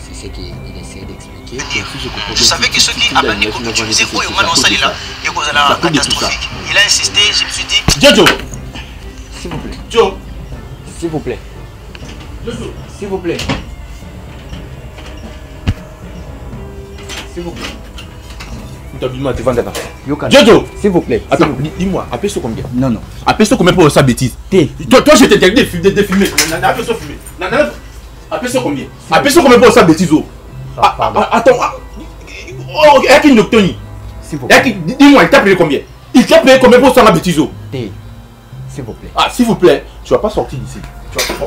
C'est ce qu'il essaie d'expliquer. Je savais que ceux qui avaient utilisé pour Yoman Sali là, il y a la catastrophique. Il a insisté, je me suis dit. Jojo, s'il vous plaît. Joe, s'il vous plaît. S'il vous plaît. S'il vous plaît. Jojo, s'il vous plaît. Attends, dis-moi, appelle ça combien? Non, non. Appelle ça combien pour sa bêtise? Toi, je t'ai dit de filmer. Appelle ça filmer. Appelle ça combien? Appelle ça combien pour sa bêtise? Attends. Oh, il y a qui Noctoni? S'il vous plaît. Dis-moi, il t'a payé combien? Il t'a payé combien pour sa bêtise? S'il vous plaît. Ah, s'il vous plaît, tu vas pas sortir d'ici.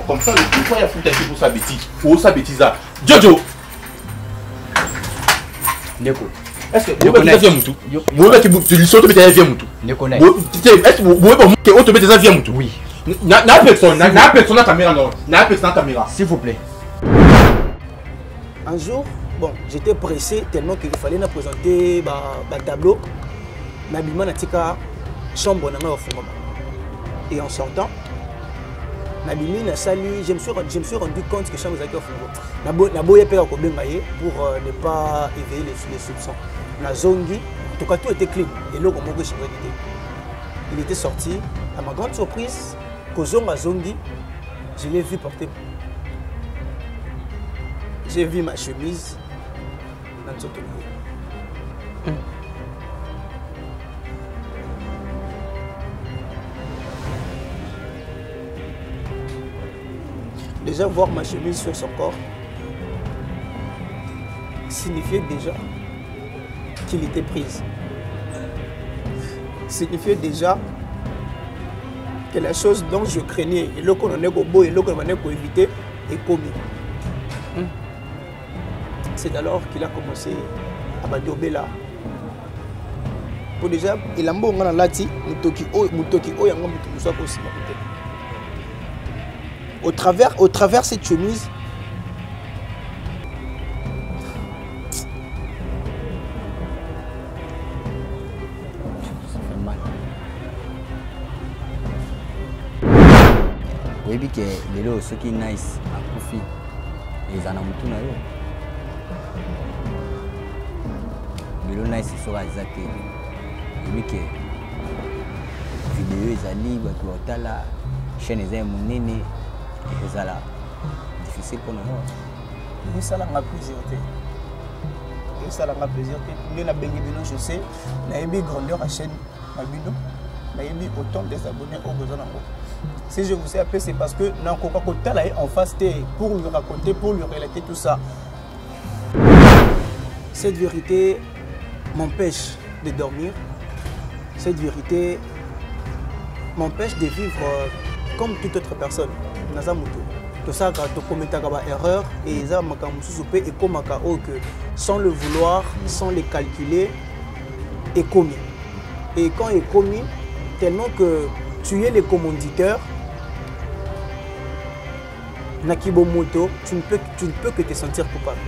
Comme ça, pourquoi il y a foutu pour sa bêtise? Pour sa bêtise là. Jojo! Neko. Est-ce que vous avez un moutou? Vous avez un moutou? Est-ce que vous avez un moutou? Oui. N'a personne à caméra, non. N'a personne à caméra. S'il vous plaît. Un jour, bon, j'étais pressé tellement qu'il fallait nous présenter un tableau. Mais je suis dans chambre. Et en sortant, je me suis rendu compte que la chambre était au fond. Pour ne pas éveiller les soupçons. La zongi, en tout cas tout était clean. Et là, il était sorti. À ma grande surprise, Kozonga Zongi, je l'ai vu porter. J'ai vu ma chemise dans le soto. Déjà voir ma chemise sur son corps signifiait déjà qu'il était prise. Signifiait déjà que la chose dont je craignais, et l'eau qu'on en est beau et l'eau qu'on en est pour éviter, est commis. C'est alors qu'il a commencé à badober là. Pour déjà, il a un bon lati, mutoki o yanga mutumuswa kosi makote. Au travers cette chemise, ça fait mal. Oui, que les lots, ceux qui nice à profit, ils en ont tout na yo. Les lots nice sont à zaké. Oui, que vidéo ils allient, bah tu vois là, chaîne ils aiment mon néné. C'est difficile pour nous. Et ça l'a plaisir. Et ça l'a plaisir. Nous avons bien je sais, nous avons grandeur à la chaîne. Nous avons autant des abonnés au besoin. Si je vous ai appelé, c'est parce que nous avons en face pour lui raconter, pour lui relater tout ça. Cette vérité m'empêche de dormir. Cette vérité m'empêche de vivre comme toute autre personne. Tout ça, quand on commet une erreur, et ça, et comme que sans le vouloir, sans le calculer, est commis. Et quand il est commis, tellement que tu es le commanditaire, Nakibo Moto, tu ne peux que te sentir coupable.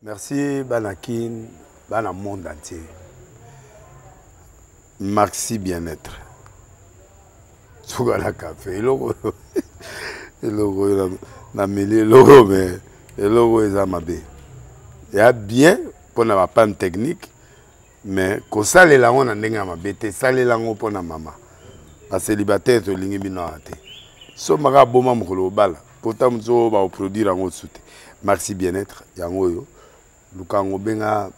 Merci Banakin, Bana monde entier. Maxi bien-être. Sougala café, logo, na mêlé logo, mais le logo est amabé. Il y a bien pour la panne technique, mais quand ça les langues on a n'enga amabé, ça les langues pour la maman. La célibataire to lingi binoate. So maga boma mukolo bala. Pourtant mzo ba produire en soute. Maxi bien-être, yango yo. Lukango benga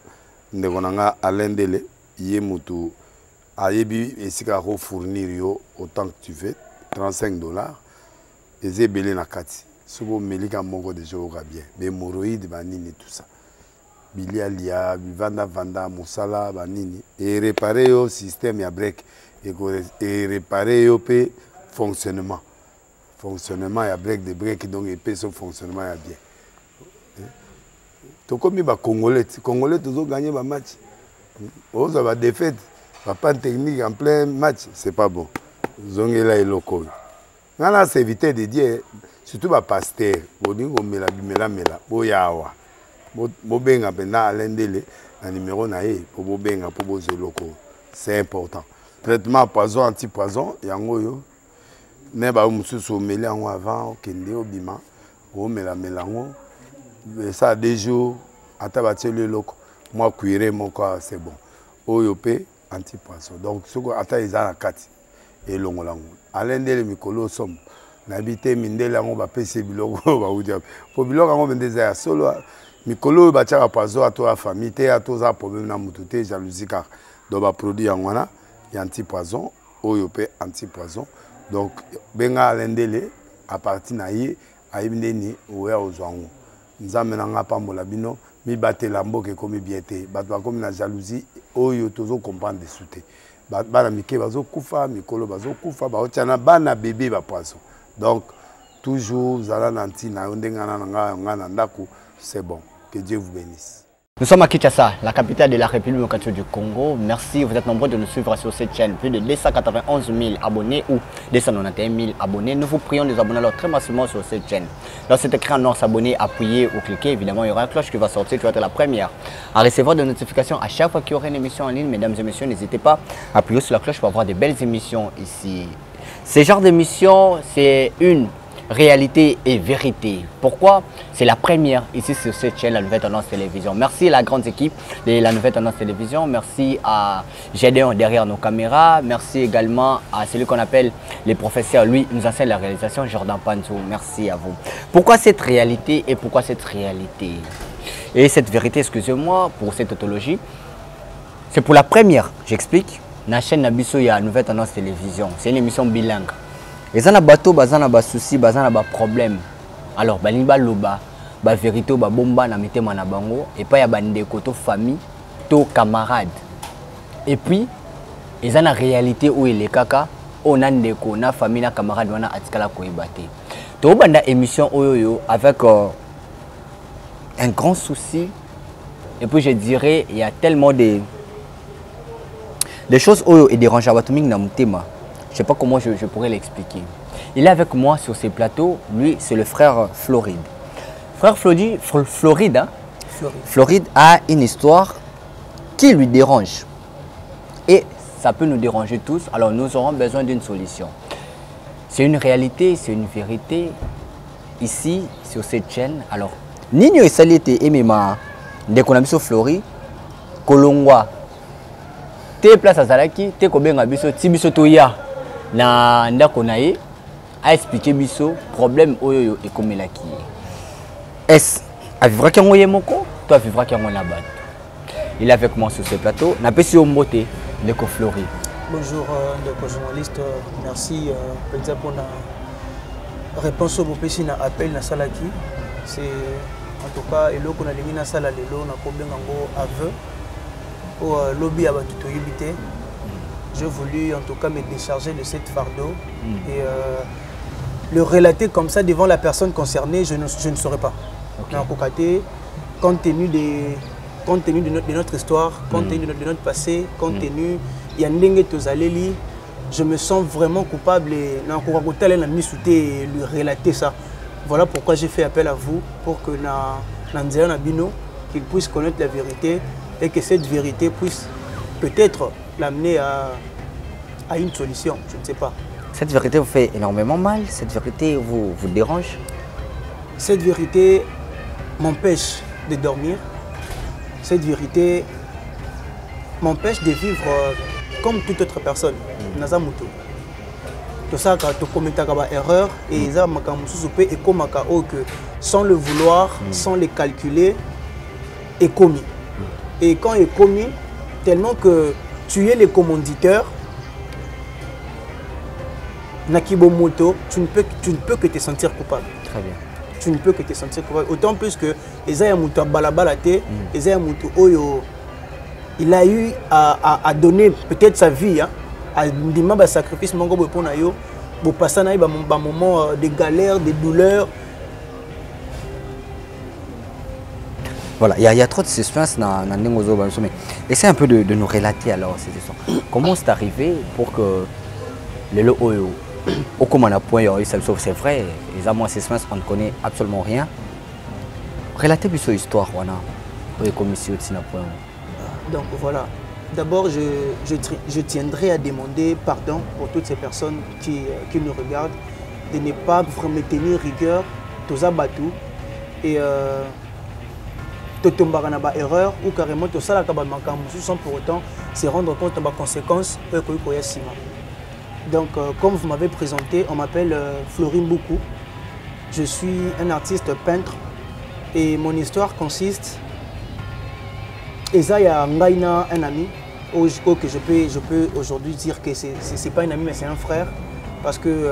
ndekonanga alendele yé mutu ayebi esika ko fournir yo autant que tu veux $35 et belé na kati sobo melika moko de jour bien mais hémorroïdes banini tout ça bilialia vanda musala banini et réparer yo système ya break et réparer yo pe fonctionnement ya break de break donc et pe son fonctionnement ya bien. Comme les Congolais toujours gagné le match. Ils ont défaite. Pas de technique en plein match, c'est pas bon. Ils ont là et locaux. Là, c'est éviter de dire, surtout les pasteurs, ils ont mis la mela, boyawa. Bobenga pena alendele, un numéro naé, pour bobenga, pour bozo locaux. c'est important. Traitement poison, anti-poison, yango yo. Ne ba mususu omeli yango avant okende obima, omela melango. Ça 2 jours, ata batie le loko. Moi cuire mon corps, c'est bon. Oyo pe anti-poison. Donc soko ata eza na kati et longolango. Alende le mikolo somme. N'habité mindele yango ba pese biloko ba udia. Po biloko yango bendeza ya solo mikolo ba tia poison à toi famille te à toi problème na mututé jalousie car donc ba produit yango wana ya anti-poison, oyo pe anti-poison. Donc benga alendele à partir na ye ayibindeni oya ozwango. Nzambe na nga pambola bino mi batela mboke komi biete bato bakomi na jalousie oyo tozo comprendre dessous te. Bana mike bazo kufa mikolo bazo kufa ba otiana bana bébé ba poisson. Donc toujours zala nanti na ndengana nga ngana ndako, c'est bon. Que Dieu vous bénisse. Nous sommes à Kinshasa, la capitale de la République démocratique du Congo. Merci, vous êtes nombreux de nous suivre sur cette chaîne. Plus de 291 000 abonnés ou 291 000 abonnés. Nous vous prions de vous abonner alors très massivement sur cette chaîne. Lorsque c'est écrit en noir s'abonner, appuyez ou cliquez. Évidemment, il y aura une cloche qui va sortir. Tu vas être la première à recevoir des notifications à chaque fois qu'il y aura une émission en ligne. Mesdames et messieurs, n'hésitez pas à appuyer sur la cloche pour avoir des belles émissions ici. Ce genre d'émission, c'est une réalité et vérité. Pourquoi? C'est la première ici sur cette chaîne, la Nouvelle Tendance Télévision. Merci à la grande équipe de la Nouvelle Tendance Télévision. Merci à Gédéon derrière nos caméras. Merci également à celui qu'on appelle les professeurs. Lui, nous enseigne la réalisation, Jordan Panzo. Merci à vous. Pourquoi cette réalité et pourquoi cette réalité? Et cette vérité, excusez-moi pour cette tautologie. C'est pour la première, j'explique. La chaîne Nabiso, il y a la Nouvelle Tendance Télévision. C'est une émission bilingue. Et ça, bateau, bazana ba souci, bazana ba problème. Alors, balimba loba, ba vérité, ba bomba na mete mana bango, et pas ya bande koto famille, to camarade. Et puis, ils ont la réalité où il est kaka, on a ndeko, na famille, na camarade, on a atikala ko ibate. To banda émission oyoyo avec un grand souci. Et puis je dirais, il y a tellement de choses oyo et dérangeants à na mutema. Je ne sais pas comment je pourrais l'expliquer. Il est avec moi sur ces plateaux. Lui, c'est le frère Floride. Frère Floride, hein? Floride a une histoire qui lui dérange. Et ça peut nous déranger tous. Alors, nous aurons besoin d'une solution. C'est une réalité, c'est une vérité. Ici, sur cette chaîne. Alors, Nino et Salite et Mema, dès qu'on a mis sur Floride, Kolongwa, te place à Zalaki, te kobenga biso, tibiso toya. Na ndako na ye a expliqué biso problème oyo et comme la qui est a vivra ki ngoye moko toi vivra ki ngona bat. Il est avec moi sur ce plateau na pesi o mbote de ko Flori. Bonjour ndeko journaliste, merci peut-être pour la réponse au pesi na appel na salaki. C'est en tout cas eloko na lingi na sala lelo na kobenga ngo aveu au lobby à batuto yibité. J'ai voulu en tout cas me décharger de cette fardeau et le relater comme ça devant la personne concernée, je ne saurais pas. Okay. Compte tenu de notre histoire, compte tenu de notre passé, compte tenu de Tozaleli, je me sens vraiment coupable et lui relater ça. Voilà pourquoi j'ai fait appel à vous pour que Nanzéa Nabino qu'il puisse connaître la vérité et que cette vérité puisse peut-être l'amener à une solution, je ne sais pas. Cette vérité vous fait énormément mal? Cette vérité vous dérange? Cette vérité m'empêche de dormir. Cette vérité m'empêche de vivre comme toute autre personne. Nazamuto. Tout ça, quand tu commets une erreur, et sans le vouloir, sans le calculer, est commis. Et quand il est commis, tellement que tu es le commanditeur, Nakibomoto, tu ne peux que te sentir coupable. Très bien. Tu ne peux que te sentir coupable. Autant plus que Ezayamuto Balabalate, Ezayamuto Oyo, il a eu à donner peut-être sa vie, hein, à demander sacrifice Mango Boponayo, pour passer un moment de galère, de douleur. Voilà, il y a trop de suspense dans Nengozo. Mais essaie un peu de nous relater alors cette histoire. Comment c'est arrivé pour que le Oyo, au commandant point, c'est vrai, les amours suspense, on ne connaît absolument rien. Relatez plus sur l'histoire, voilà. Donc voilà, d'abord, je tiendrai à demander pardon pour toutes ces personnes qui nous regardent, de ne pas vraiment tenir rigueur, tous abattus, et tomber dans une erreur ou carrément tout ça sans pour autant se rendre compte de conséquences. Donc, comme vous m'avez présenté, on m'appelle Florine Boukou. Je suis un artiste peintre et mon histoire consiste. Et ça, il y a un ami que je peux aujourd'hui dire que ce n'est pas un ami, mais c'est un frère. Parce que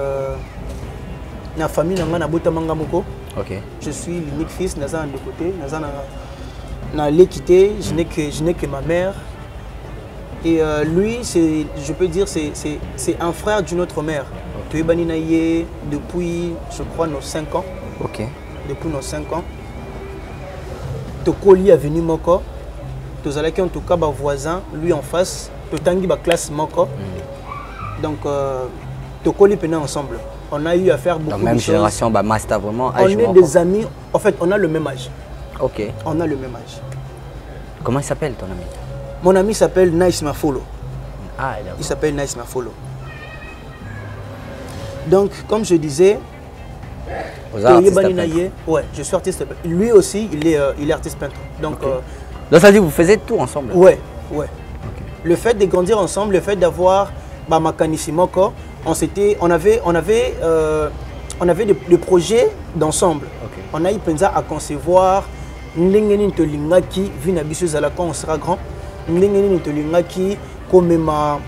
la famille n'a pas de Ok. Je suis l'unique fils, Nazan de côté. Nazan n'a l'équité, je n'ai que ma mère. Et lui, je peux dire, c'est un frère d'une autre mère. Tu es baninaïe depuis, je crois, nos 5 ans. Ok. Depuis nos 5 ans. Tokoli est venu Moko. Tu as en tout cas un voisin, lui en face. Tu as une classe Moko. Donc, Tokoli est ensemble. On a eu à faire beaucoup de choses. Dans la même génération, bah, master vraiment. On est des amis. En fait, on a le même âge. Ok. On a le même âge. Comment il s'appelle ton ami? Mon ami s'appelle Nice Mafolo. Ah, il s'appelle Nice Mafolo. Donc, comme je disais, ouais, je suis artiste peintre. Lui aussi, il est artiste peintre. Donc, okay. Donc ça dit vous faisiez tout ensemble? Ouais, ouais. Okay. Le fait de grandir ensemble, le fait d'avoir Makanissimoko, on avait des projets d'ensemble. Okay. On a eu pensé à concevoir Ndengeni Tolingaki, Vinabisu Zalaka, on sera grand. Ndengeni Tolingaki, comme ma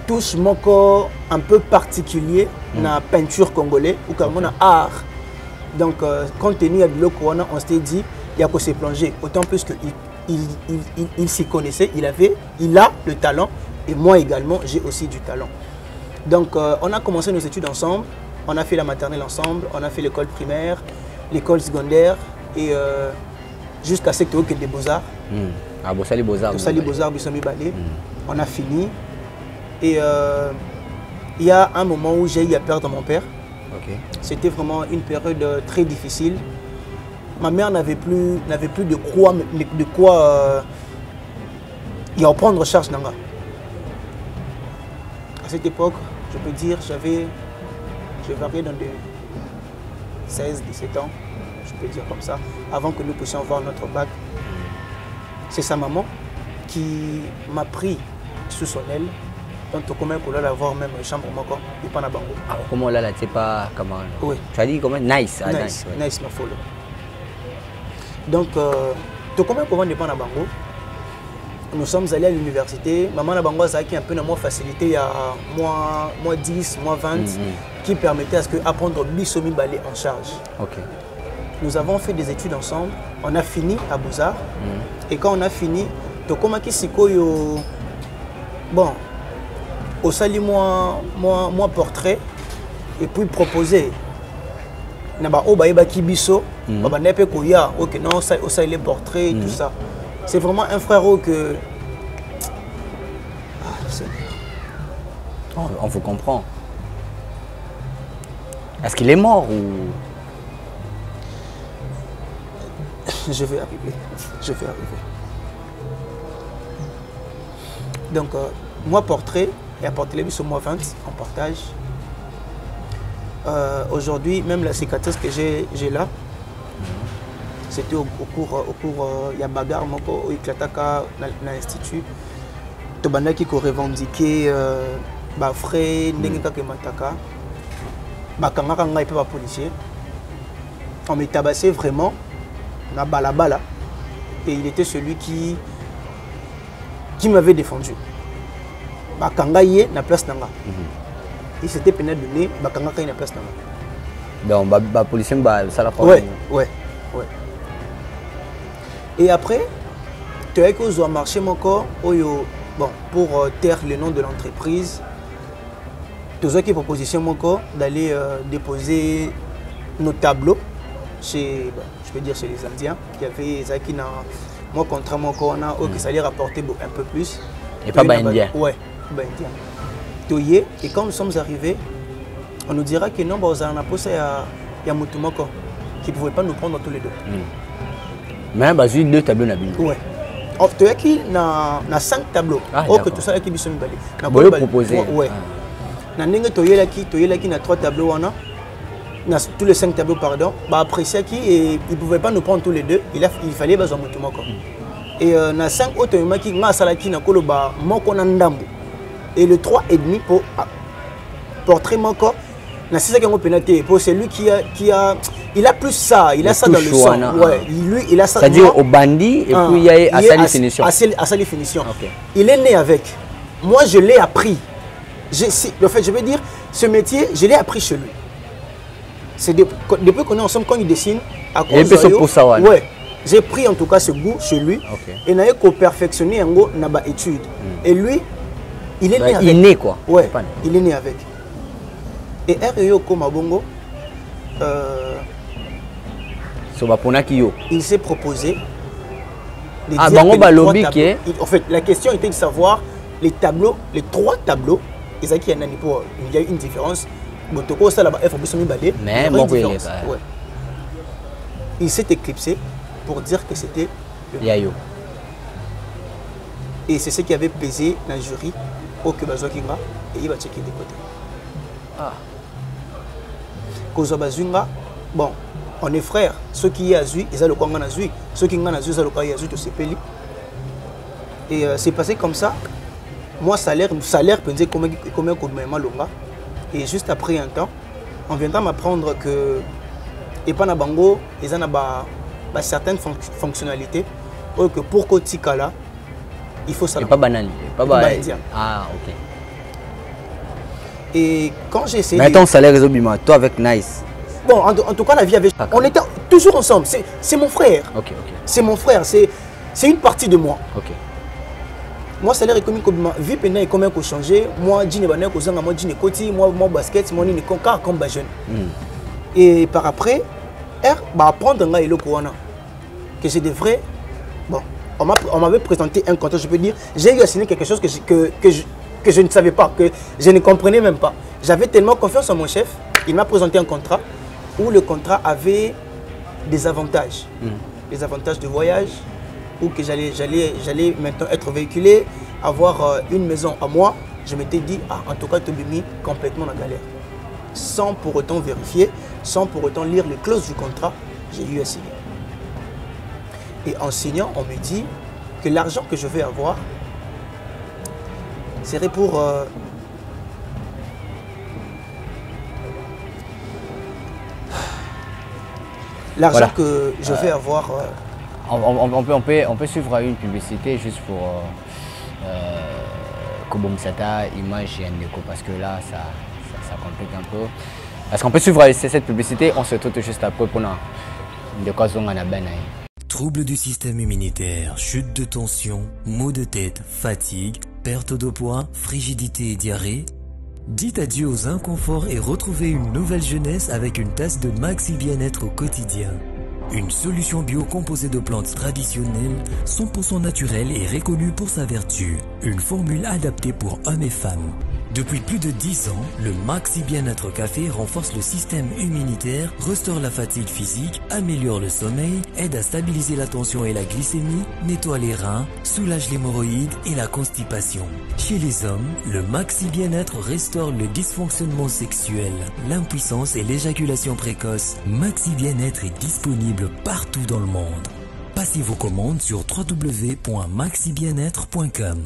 touche moko un peu particulier na peinture congolais ou comme on a art. Donc, compte tenu de l'Okwana, on s'était dit, il y a qu'à se plonger. Autant plus qu'il s'y connaissait, il a le talent et moi également, j'ai aussi du talent. Donc, on a commencé nos études ensemble, on a fait la maternelle ensemble, on a fait l'école primaire, l'école secondaire et jusqu'à ce que des beaux-arts. Ah, Bossali Beaux-Arts. Bossali Beaux-Arts, Bissomi Balé. On a fini. Et il y a un moment où j'ai eu à perdre mon père. Okay. C'était vraiment une période très difficile. Ma mère n'avait plus de quoi y en prendre charge. À cette époque, je peux dire, je variais dans de 16-17 ans, je peux dire comme ça, avant que nous puissions avoir notre bac. C'est sa maman qui m'a pris sous son aile. Donc, comment on allait avoir même une chambre encore et pas na bango. Ah, comment là, c'est pas comment? Oui. Tu as dit comment? Nice. Ah, nice, ouais. Nice, ma folle. Donc, comment on n'est pas na bango? Nous sommes allés à l'université. Maman na bango a qui un peu moins facilité il y a moins 10, moins 20, qui permettait à ce que apprendre Bissomi Balé en charge. Ok. Nous avons fait des études ensemble. On a fini à Beaux-Arts. Et quand on a fini, Tokoma Kisikoyo, bon, au sali moi portrait et puis proposer. Naba Obaïba Kibiso, Baba Nepe Koya, ok, non, ça il est portrait et tout ça. C'est vraiment un frère que. On vous comprend. Est-ce qu'il est mort ou. Je vais arriver. Je vais arriver. Donc, moi, portrait, et à portrait sur moi 20 en partage. Aujourd'hui, même la cicatrice que j'ai là, c'était au cours, il y a bagarre, au éclataka dans l'institut. Tobanda qui revendiqué, frais, n'engeka que mataka, bakangaka ngai pe ba policier. On m'a tabassé vraiment. Na balabala et il était celui qui m'avait défendu. Bakangaye na place nanga. Il s'était peine donné bakangaka na place nanga. Donc ba policier ça la ouais. Et après tu as que zo marché mon corps bon pour taire le nom de l'entreprise. Tu as qui proposition mon corps d'aller déposer nos tableaux chez je peux dire chez les Indiens, qui avaient Zaki dans moi contrairement au Corona, que ça allait rapporter un peu plus. Et pas Indien. Ouais, Indien. Toye, et quand nous sommes arrivés, on nous dira que non, on a posé à Mutumoko, qui ne pouvait pas nous prendre tous les deux. Mais j'ai deux tableaux na ouais. Tu as qui na 5 tableaux. Que tout ça qui biso mibale. Na boyo proposer. Ouais. Na ndenge toyelaki na 3 tableaux wana. Na tous les 5 tableaux pardon. Ba apprécier qui et il pouvait pas nous prendre tous les deux. Il fallait besoin mutu moko. Et na 5 autres yomaki nga salaki na koloba moko na ndambo. Et le 3,5 pour portrait moko. Na c'est ça qui est pénalité pour celui qui a il a plus ça, il a ça dans le sang. Ouais, lui il a ça. C'est-à-dire au bandit et puis il y a sa définition. À sa définition. Il est né avec. Moi je l'ai appris. En fait, je veux dire, ce métier, je l'ai appris chez lui. C'est depuis qu'on est ensemble, quand il dessine, à cause de ouais, j'ai pris en tout cas ce goût chez lui. Et n'a qu'au perfectionner un go n'a pas étude. Et lui, il est né avec. Il est né quoi. Ouais, il est né avec. Et R.E.O. Komabongo, il s'est proposé de dire en fait, la question était de savoir les tableaux, les 3 tableaux. Il y a une différence. Mais il s'est éclipsé pour dire que c'était le Yayo. Et c'est ce qui avait pesé dans le jury au Kebazo Kinga et il va checker des côtés. Kozabazunga, bon, on est frères. Ceux qui y a Zui, ils ont le Konga Nazui. Ceux qui ont Nazui, ils ont le Konga Nazui, tout c'est peli. Et c'est passé comme ça. Moi, salaire, pensait combien longa. Et juste après un temps, on viendra m'apprendre que et pas na bango, ils ont certaines fonctionnalités. Que pour Kotikala, il faut ça. Pas banal. Pas banal. Ah, ok. Et quand j'ai essayé. Mais ton salaire est obima, toi avec Nice. Bon, en tout cas, la vie avec. On était toujours ensemble. C'est mon frère. Ok. C'est mon frère. C'est une partie de moi. Ok. Moi, salaire économique, vie pénale est combien qu'on changer. Moi, je n'ai pas moi, je n'ai pas moi, basket, moi, je n'ai pas comme jeune. Et par après, apprendre à le Kouana. Que je devrais. Bon, on m'avait présenté un contrat, je peux dire. J'ai eu à signer quelque chose que je ne savais pas, que je ne comprenais même pas. J'avais tellement confiance en mon chef, il m'a présenté un contrat où le contrat avait des avantages. Des avantages de voyage, où que j'allais maintenant être véhiculé, avoir une maison à moi. Je m'étais dit, en tout cas, tu m'as mis complètement dans la galère. Sans pour autant vérifier, sans pour autant lire les clauses du contrat, j'ai eu à signer. Et en signant, on me dit que l'argent que je vais avoir serait pour l'argent que je vais avoir. On peut suivre une publicité juste pour Kobomsata, image et Ndeko, parce que là, ça complique un peu. Est-ce qu'on peut suivre cette publicité? On se retrouve juste après pour Ndeko Zongana Benay. Troubles du système immunitaire, chute de tension, maux de tête, fatigue, perte de poids, frigidité et diarrhée. Dites adieu aux inconforts et retrouvez une nouvelle jeunesse avec une tasse de Maxi Bien-être au quotidien. Une solution bio composée de plantes traditionnelles, 100% naturelle et reconnue pour sa vertu. Une formule adaptée pour hommes et femmes. Depuis plus de 10 ans, le Maxi Bien-être Café renforce le système immunitaire, restaure la fatigue physique, améliore le sommeil, aide à stabiliser la tension et la glycémie, nettoie les reins, soulage l'hémorroïde et la constipation. Chez les hommes, le Maxi Bien-être restaure le dysfonctionnement sexuel, l'impuissance et l'éjaculation précoce. Maxi Bien-être est disponible partout dans le monde. Passez vos commandes sur www.maxibienêtre.com.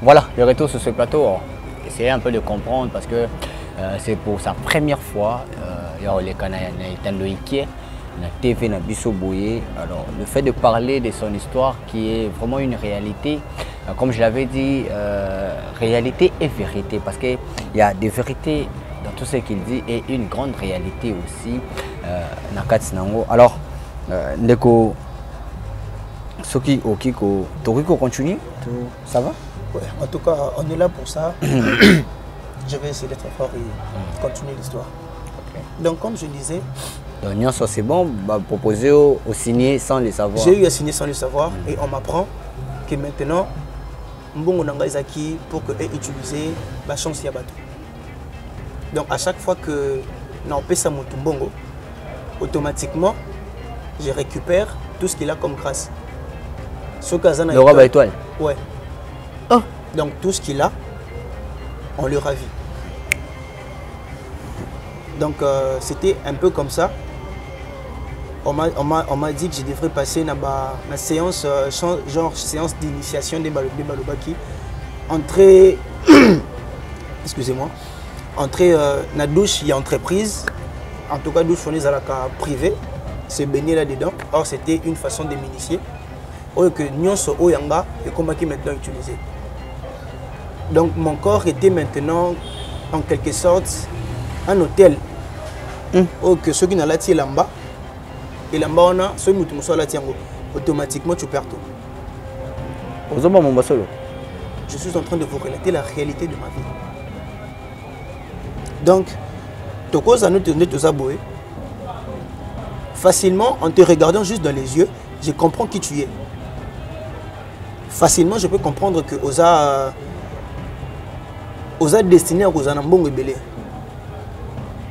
Voilà, le retour sur ce plateau, essayez un peu de comprendre parce que c'est pour sa première fois. Il y a les canaux qui na TV na biso boye. Alors le fait de parler de son histoire qui est vraiment une réalité, comme je l'avais dit, réalité et vérité, parce qu'il y a des vérités dans tout ce qu'il dit et une grande réalité aussi. Alors Ndeko Soki Okiko, Toriko continue, ça va? Ouais, en tout cas, on est là pour ça. Je vais essayer d'être fort et continuer l'histoire. Okay. Donc, comme je disais... Donc, c'est bon, proposer au signer sans le savoir. J'ai eu à signer sans le savoir et on m'apprend que maintenant, Mbongo Nanga Izaki, pour que utiliser la chance Yabato. Donc, à chaque fois que on paie ça Mbongo, automatiquement, je récupère tout ce qu'il a comme grâce. Le roi étoile. Ouais. Oh. Donc tout ce qu'il a, on le ravit. Donc c'était un peu comme ça. On m'a dit que je devrais passer dans ma séance, genre séance d'initiation des Balobaki. Entrer, excusez-moi, entrer dans la douche, il y a entreprise. En tout cas, douche fournie à la privée. C'est baigner là-dedans. Or, c'était une façon de m'initier. Que Nyonso Oyanga et comment qui maintenant utilisé. Donc, mon corps était maintenant, en quelque sorte, un hôtel. Que ceux qui n'ont pas tiré là-bas, et là-bas, on a ceux qui n'ont pas tiré automatiquement, tu perds tout. Je suis en train de vous relater la réalité de ma vie. Donc, facilement, en te regardant juste dans les yeux, je comprends qui tu es. Facilement, je peux comprendre que Oza destiné à Oza Nambongo belé.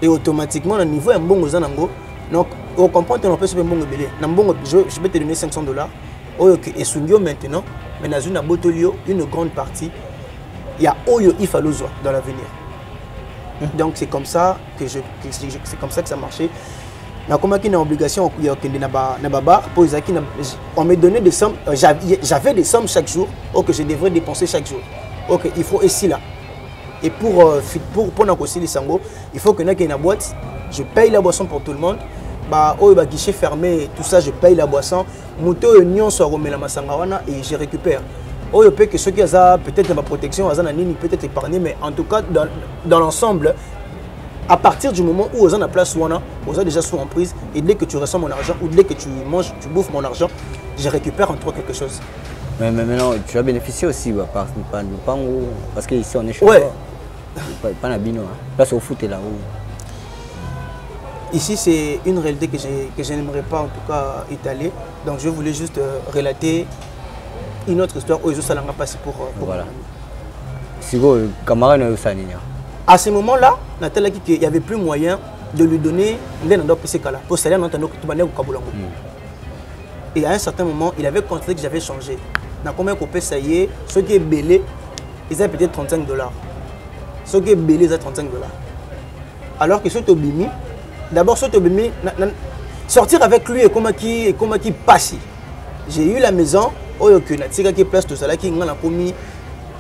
Et automatiquement, au niveau de Mbongo Oza Nango, donc, on comprend que tu peux faire Mbongo belé. Je vais te donner $500. Et Sungyo maintenant, mais dans une Botolio, une grande partie, il y a Oyo Ifalozo dans l'avenir. Donc c'est comme ça que ça marchait. Comme une obligation, on me donnait des sommes, j'avais des sommes chaque jour que je devrais dépenser chaque jour. Il faut ici là. Et pour les sango, il faut que y ait une boîte, je paye la boisson pour tout le monde. Guichet fermé, tout ça, je paye la boisson. Mouto union soit remis la masangawana et je récupère. Que ceux qui ont peut-être ma protection, peut-être épargné, mais en tout cas, dans l'ensemble, à partir du moment où on a la place, on a déjà sous emprise, et dès que tu reçois mon argent, ou dès que tu manges, tu bouffes mon argent, je récupère en toi quelque chose. Mais maintenant, tu as bénéficié aussi, parce qu'ici on est chez toi. Pas la bino, place au foot et là-haut. Ici, c'est une réalité que je n'aimerais pas en tout cas étaler. Donc, je voulais juste relater une autre histoire où ça n'a pas passé pour voilà. À ce moment-là, il n'y avait plus moyen de lui donner pour saler dans et à un certain moment, il avait constaté que j'avais changé. Dans combien qu'on ça y est, ceux qui est belé, ils avaient peut-être $35. Ceux qui est belé, ils avaient $35. Alors que ceux qui bimi, d'abord ceux qui bimi, sortir avec lui et comment qui passe. J'ai eu la maison, qui place tout ça, qui a commis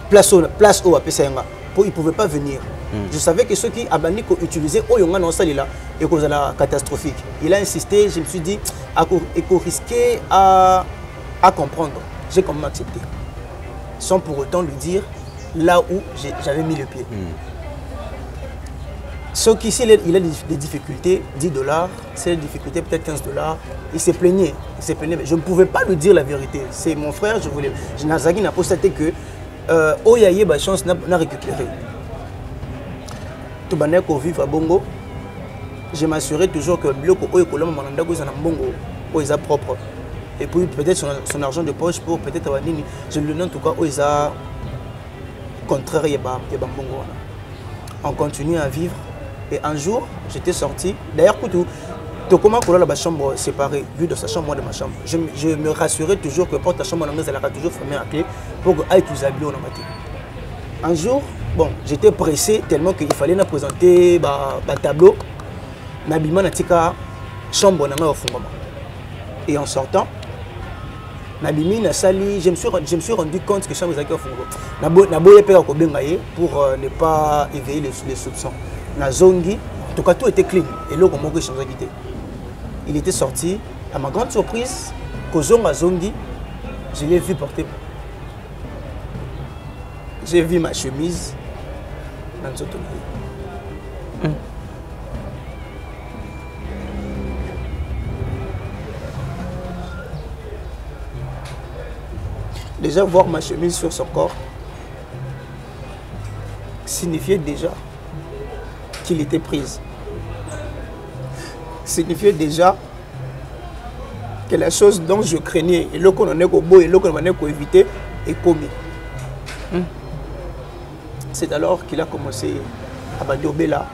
place au APCNA. Il ne pouvait pas venir. Je savais que ceux qui abandonnaient utiliser Oyonga dans celle là et que c'était catastrophique. Il a insisté, je me suis dit, il risquait à comprendre. J'ai quand même accepté. Sans pour autant lui dire là où j'avais mis le pied. Sauf qu'ici, il a des difficultés, $10, c'est des difficultés peut-être $15. Il s'est plaigné, mais je ne pouvais pas lui dire la vérité. C'est mon frère, Nazaki n'a constaté que Oyaye a chance n'a récupéré. Tout le monde vivre à Bongo, je m'assurais toujours que le bloc Oyo Kolom Manandago est Bongo, Oyo propre. Et puis peut-être son argent de poche pour peut-être avoir nini. Je le nomme en tout cas Oyo contraire à Bongo. On continue à vivre. Et un jour, j'étais sorti. D'ailleurs, comment la chambre séparée, vu de sa chambre, moi de ma chambre. Je me rassurais toujours que porte ta chambre en anglais, elle aura toujours fermée à clé pour que aille tous habiller au matin. Un jour, bon, j'étais pressé tellement qu'il fallait nous présenter un tableau. Nabima na tika chambre na au fond. Et en sortant, Nabimi na sali, je me suis rendu compte que chambre est au fond. Naboye pega ko bengaye pour ne pas éveiller les soupçons. Na zongi, en tout cas tout était clean et là comment que changé quitté. Il était sorti, à ma grande surprise, Kozonga zongi, je l'ai vu porter. J'ai vu ma chemise dans ce tonneau. Déjà voir ma chemise sur son corps signifiait déjà qu'il était prise. Signifiait déjà que la chose dont je craignais et là qu'on en est qu'au beau et là qu'on en est qu'au éviter est commis. C'est alors qu'il a commencé à badober là.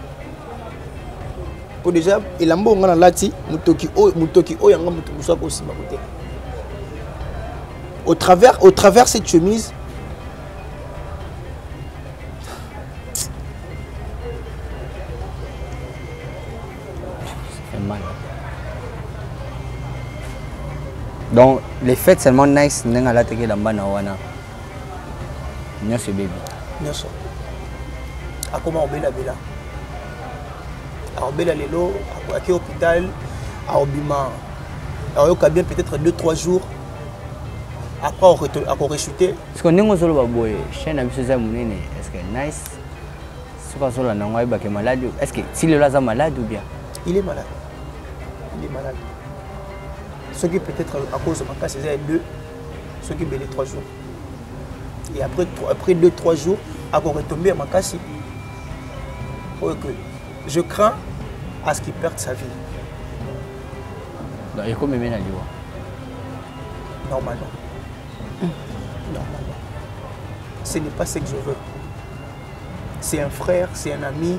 Pour déjà, il a un lati, mutoki o yanga mutoki aussi bakote. au travers cette chemise, mal. Donc les fêtes seulement nice n'enga la teke dans bana wana. Nyo ce bébé. Nyo so. A comment obela bela. A obela lelo, a qui hôpital, a obima. A yoka bien peut-être 2-3 jours. Après on rechuté. Parce que n'engo solo baboye, chaîne abiso za munene, est-ce que nice? C'est pas solo n'engo iba ke malade. Est-ce que si le laza malade ou bien? Il est malade. Il est malade. Ce qui peut-être à cause de ma cas, c'est 2, ce qui est 3 jours. Et après 2-3 jours, à retomber à ma cas, je crains à ce qu'il perde sa vie. Donc, il comme bien normalement. Normalement. Ce n'est pas ce que je veux. C'est un frère, c'est un ami.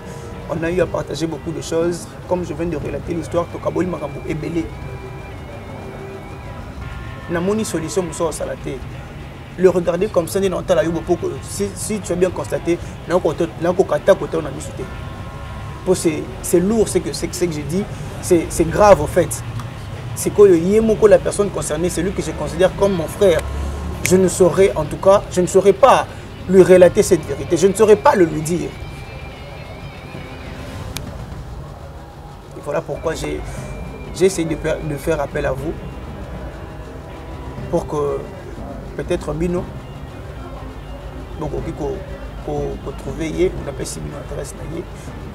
On a eu à partager beaucoup de choses. Comme je viens de relater l'histoire, Tokaboli Makambo est belé. N'a pas de solution pour ça. Le regarder comme ça, si tu as bien constaté, c'est lourd ce que j'ai dit, c'est grave en fait. C'est que la personne concernée, c'est lui que je considère comme mon frère. Je ne saurais, en tout cas, je ne saurais pas lui relater cette vérité, je ne saurais pas le lui dire. Et voilà pourquoi j'ai essayé de faire appel à vous. Pour que peut-être Bino, donc on trouver, on appelle si Bino adresse,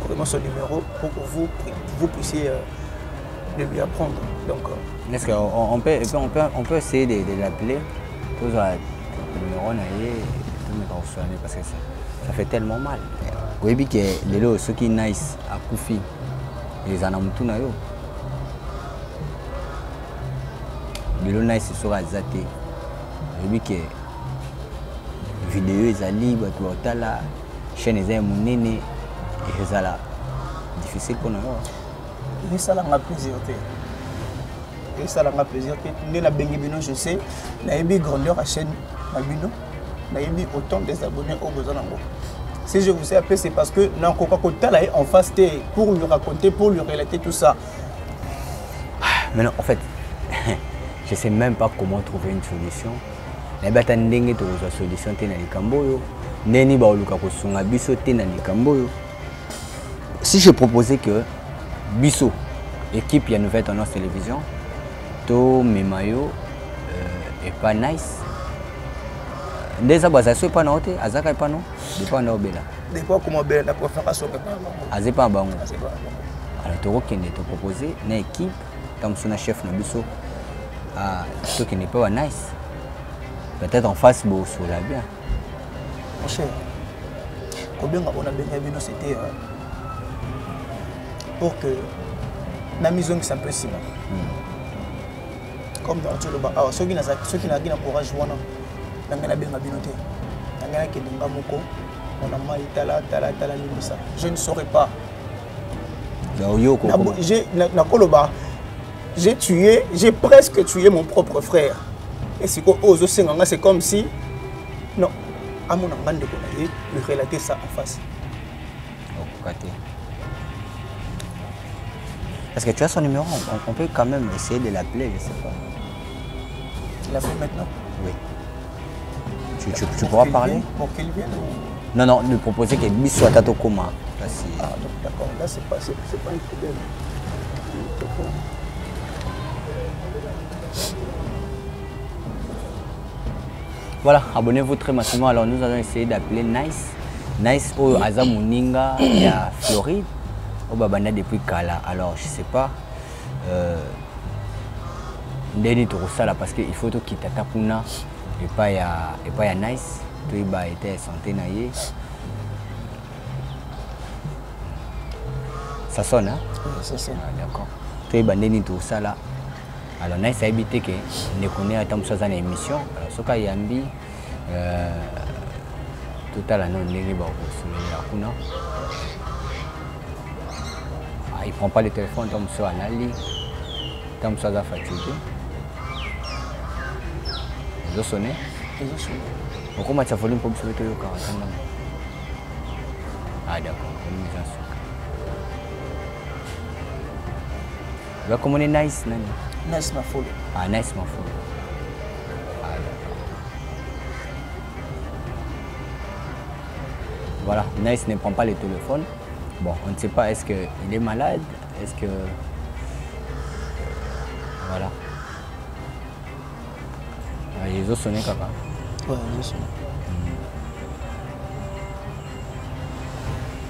vraiment son numéro pour que vous puissiez le lui apprendre. Donc, est-ce qu'on peut essayer de l'appeler pour le numéro parce que ça fait tellement mal. Oui, que les lots, ceux qui nice à Koufi, les anamutu na yo. Les lots nice sur Azate. Oui, que vidéo est libre, tu as la chaîne est monene et c'est là difficile pour nous. Et ça l'a plaisir. Et ça l'a plaisir. Nous na bengi bino, je sais, na yebi grandeur à chaîne Mabino, na yebi autant des abonnés au besoin d'ango. Si je vous ai appelé, c'est parce que dans Coca-Cola là en face pour lui raconter, pour lui relater tout ça. Mais non, en fait, je ne sais même pas comment trouver une solution. Mais si tu as une solution, tu as une solution. Si je proposais que Bisso, équipe, il y a une nouvelle tendance télévision, to mes maillots et pas nice. Des abazas pas note, azaka pas non, des pas no bela. Des fois comment bela la préférence que pas. Azepa bango. Alors tu reconnais te proposer une équipe comme son chef na Bisso. Ah, ce qui n'est pas nice. Peut-être en face, bon, sur la bien. Mon cher, combien on a bien vu, c'était pour que la maison qui s'appelle Simon. Comme dans tout le bas, ceux qui n'ont pas courage, on a bien habinoté. On a qui on a maï tala limisa. Je ne saurais pas. J'ai presque tué mon propre frère. Et c'est comme si, non, à mon enfant de lui relater ça en face. Est-ce que tu as son numéro? On peut quand même essayer de l'appeler, je ne sais pas. Il l'appelle maintenant? Oui. Tu pourras parler? Pour qu'il vienne ou... Non, lui proposer qu'il puisse soit à Tokoma. Ah, d'accord, là c'est pas un problème. Voilà, abonnez-vous très massivement. Alors nous allons essayer d'appeler Nice. Nice au Azamuninga, il y a Floride, au Babana depuis Kala. Alors je sais pas. Ndeni Torosala parce qu'il faut qu'il t'attapuna et pas ya Nice. Tout va être santé naïe. Ça sonne, hein? Oui, ça sonne. D'accord. Tout va Ndeni Torosala. Alors, Nice a habité que ne connaît à tant de une émission. Alors, ce qu'il y a tout à l'heure, il ne prend pas le téléphone, tant que ça, tant que ça, fatigué. Ils ont sonné. Pourquoi tu as volé pour me sauver le corps? Ah d'accord, on comment on est nice, Nani? Nice ma folle. Ah, nice ma folle. Ah d'accord. Voilà, Nice ne prend pas le téléphone. Bon, on ne sait pas, est-ce qu'il est malade? Est-ce que... Voilà. Ah, ils ont sonné, papa. Ouais, ils ont sonné.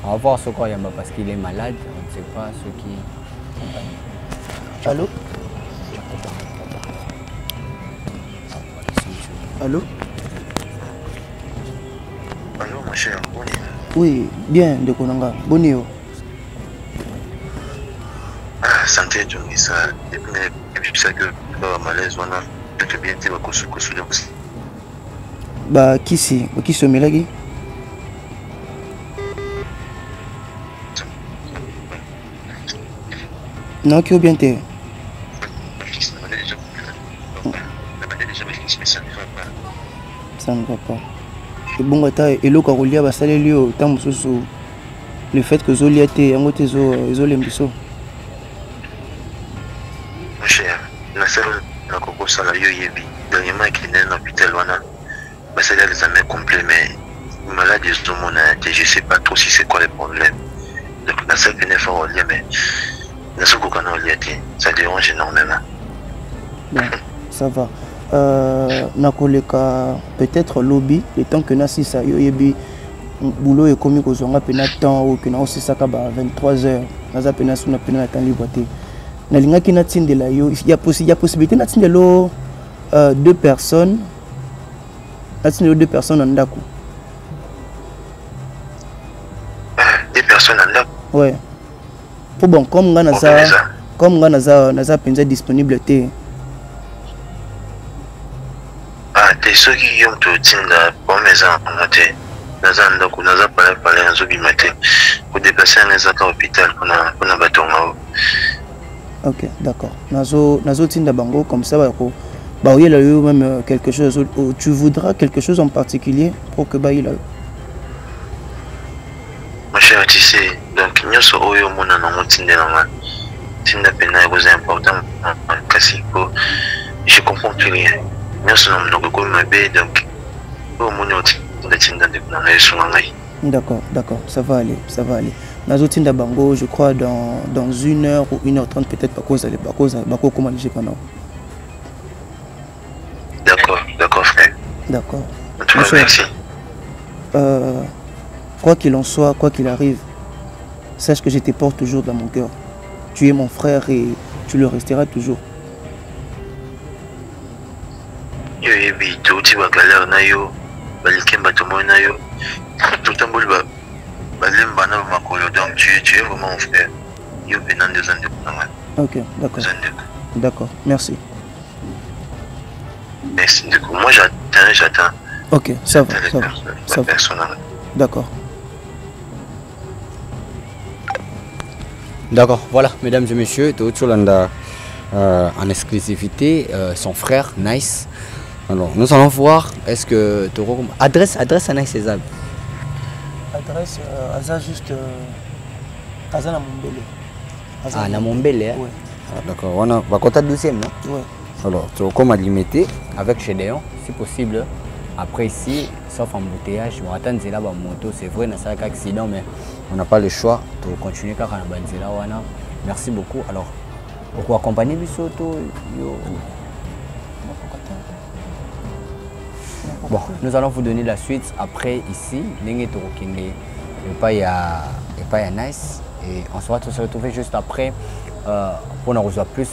On va voir ce qu'il y a parce qu'il est malade. On ne sait pas ce qui... Allô? Allô? Allô, mon cher, Boni. Oui, bien, de Konanga. Boni. Ah, santé, Johnny, ça. Et puis, ça que malaise, on a peut-être bien été au cousou de vous. Bah, qui c'est? Qui se met là? Non, qui est bien été? Ça ne va pas. Et bon, et l'eau Carolia va saler lui au temps sous le fait que Zoli a été en côté Zoli Mbiso. Mon cher, la seule la coco sala yebi dernièrement qui est dans l'hôpital wana bah c'est des examens complets mais malade de tout le monde je sais pas trop si c'est quoi le problème donc la seule qui n'est pas au lien mais la seule qu'on a au lien ça dérange énormément. Bon, ça va. Nakoleka peut-être lobby le temps que nasi ça yebi boulot est commis qu'on soit pena temps ou que na aussi ça kaba 23h naza pena suna pena temps libre té na linga ki na tinde la yo il y a possibilité na tinde lo deux personnes na tinde deux personnes en ndako. Deux personnes en ndako. Ouais. Pour bon comme nga naza penza disponible té. Ah, t'es ceux qui ont tout tinda pour mes enfants. Naza parler en zobi maté pour déplacer un à l'hôpital pour na batonga. Ok, d'accord. Nazo tinda bango comme ça bah il y a même quelque chose. Tu voudras quelque chose en particulier pour que bah il a. Ma chère, tu sais, donc nous sommes au monde en tinda normal. Tinda pena est important kasi pour je comprends plus rien. Nous sommes dans le bébé donc au monde D'accord, ça va aller. Nazotinda bango, je crois dans 1h ou 1h30 peut-être pas cause comment les gens. D'accord frère. D'accord. Merci. Quoi qu'il en soit, quoi qu'il arrive, sache que je te porte toujours dans mon cœur. Tu es mon frère et tu le resteras toujours. Yo yebi touti ba galère na yo. Balikemba tomona yo tout en boule balemba na makolo donc tu es vraiment mon frère yo benan des années. Ok, d'accord, merci du coup moi j'attends. Ok, ça va d'accord. D'accord, voilà mesdames et messieurs, Toutulanda en exclusivité son frère Nice. Alors, nous allons voir, est-ce que tu adresse à Nice César. Adresse à juste à Namombele. Ah, Namombele, hein? Oui. Ah, d'accord, on va compter 12e, non? Oui. Alors, tu vas comme limiter avec Gédéon, si possible. Après ici, sauf embouteillage, on attend là bas moto, c'est vrai, on a un accident, mais on n'a pas le choix de continuer car on a banzela wana. Merci beaucoup. Alors, pourquoi accompagner Bissoto? Bon, nous allons vous donner la suite après ici. Et pas il y a Nice. Et on se va se retrouver juste après pour nous recevoir plus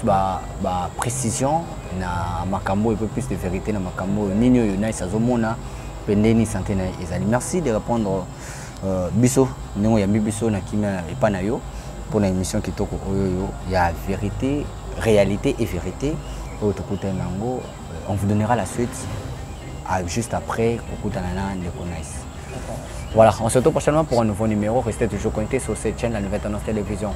précision na makambo et plus de vérité na makambo Nino Nice azomona pendeni santé na ezali. Merci de répondre biso ndenge ya biso na kimia et pas na yo pour la émission qui toko oyo il y a vérité, réalité et vérité. On vous donnera la suite. Juste après, Nice. Voilà, on se retrouve prochainement pour un nouveau numéro. Restez toujours connectés sur cette chaîne, la Nouvelle Tendance Télévision.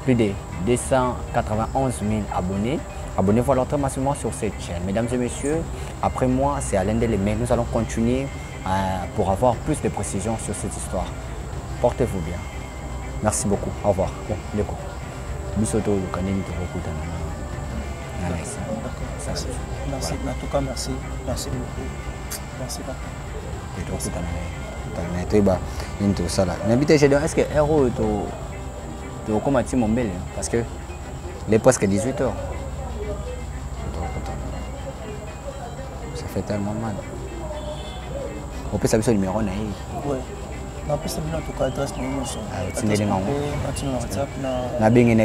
plus de 291 000 abonnés. Abonnez-vous alors très massivement sur cette chaîne. Mesdames et messieurs, après moi, c'est Alain Delemé. Nous allons continuer pour avoir plus de précisions sur cette histoire. Portez-vous bien. Merci beaucoup. Au revoir. Bon, d'accord. Bisoto, le canal de beaucoup Merci. Merci. En tout cas, merci. Merci beaucoup. Merci papa. Est-ce que Héros est comme un petit mombele? Parce que il est presque 18 h. Ça fait tellement mal. On peut savoir ce numéro. Oui. On peut savoir en tout cas l'adresse de l'émission.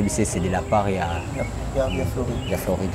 C'est de la part de Floride.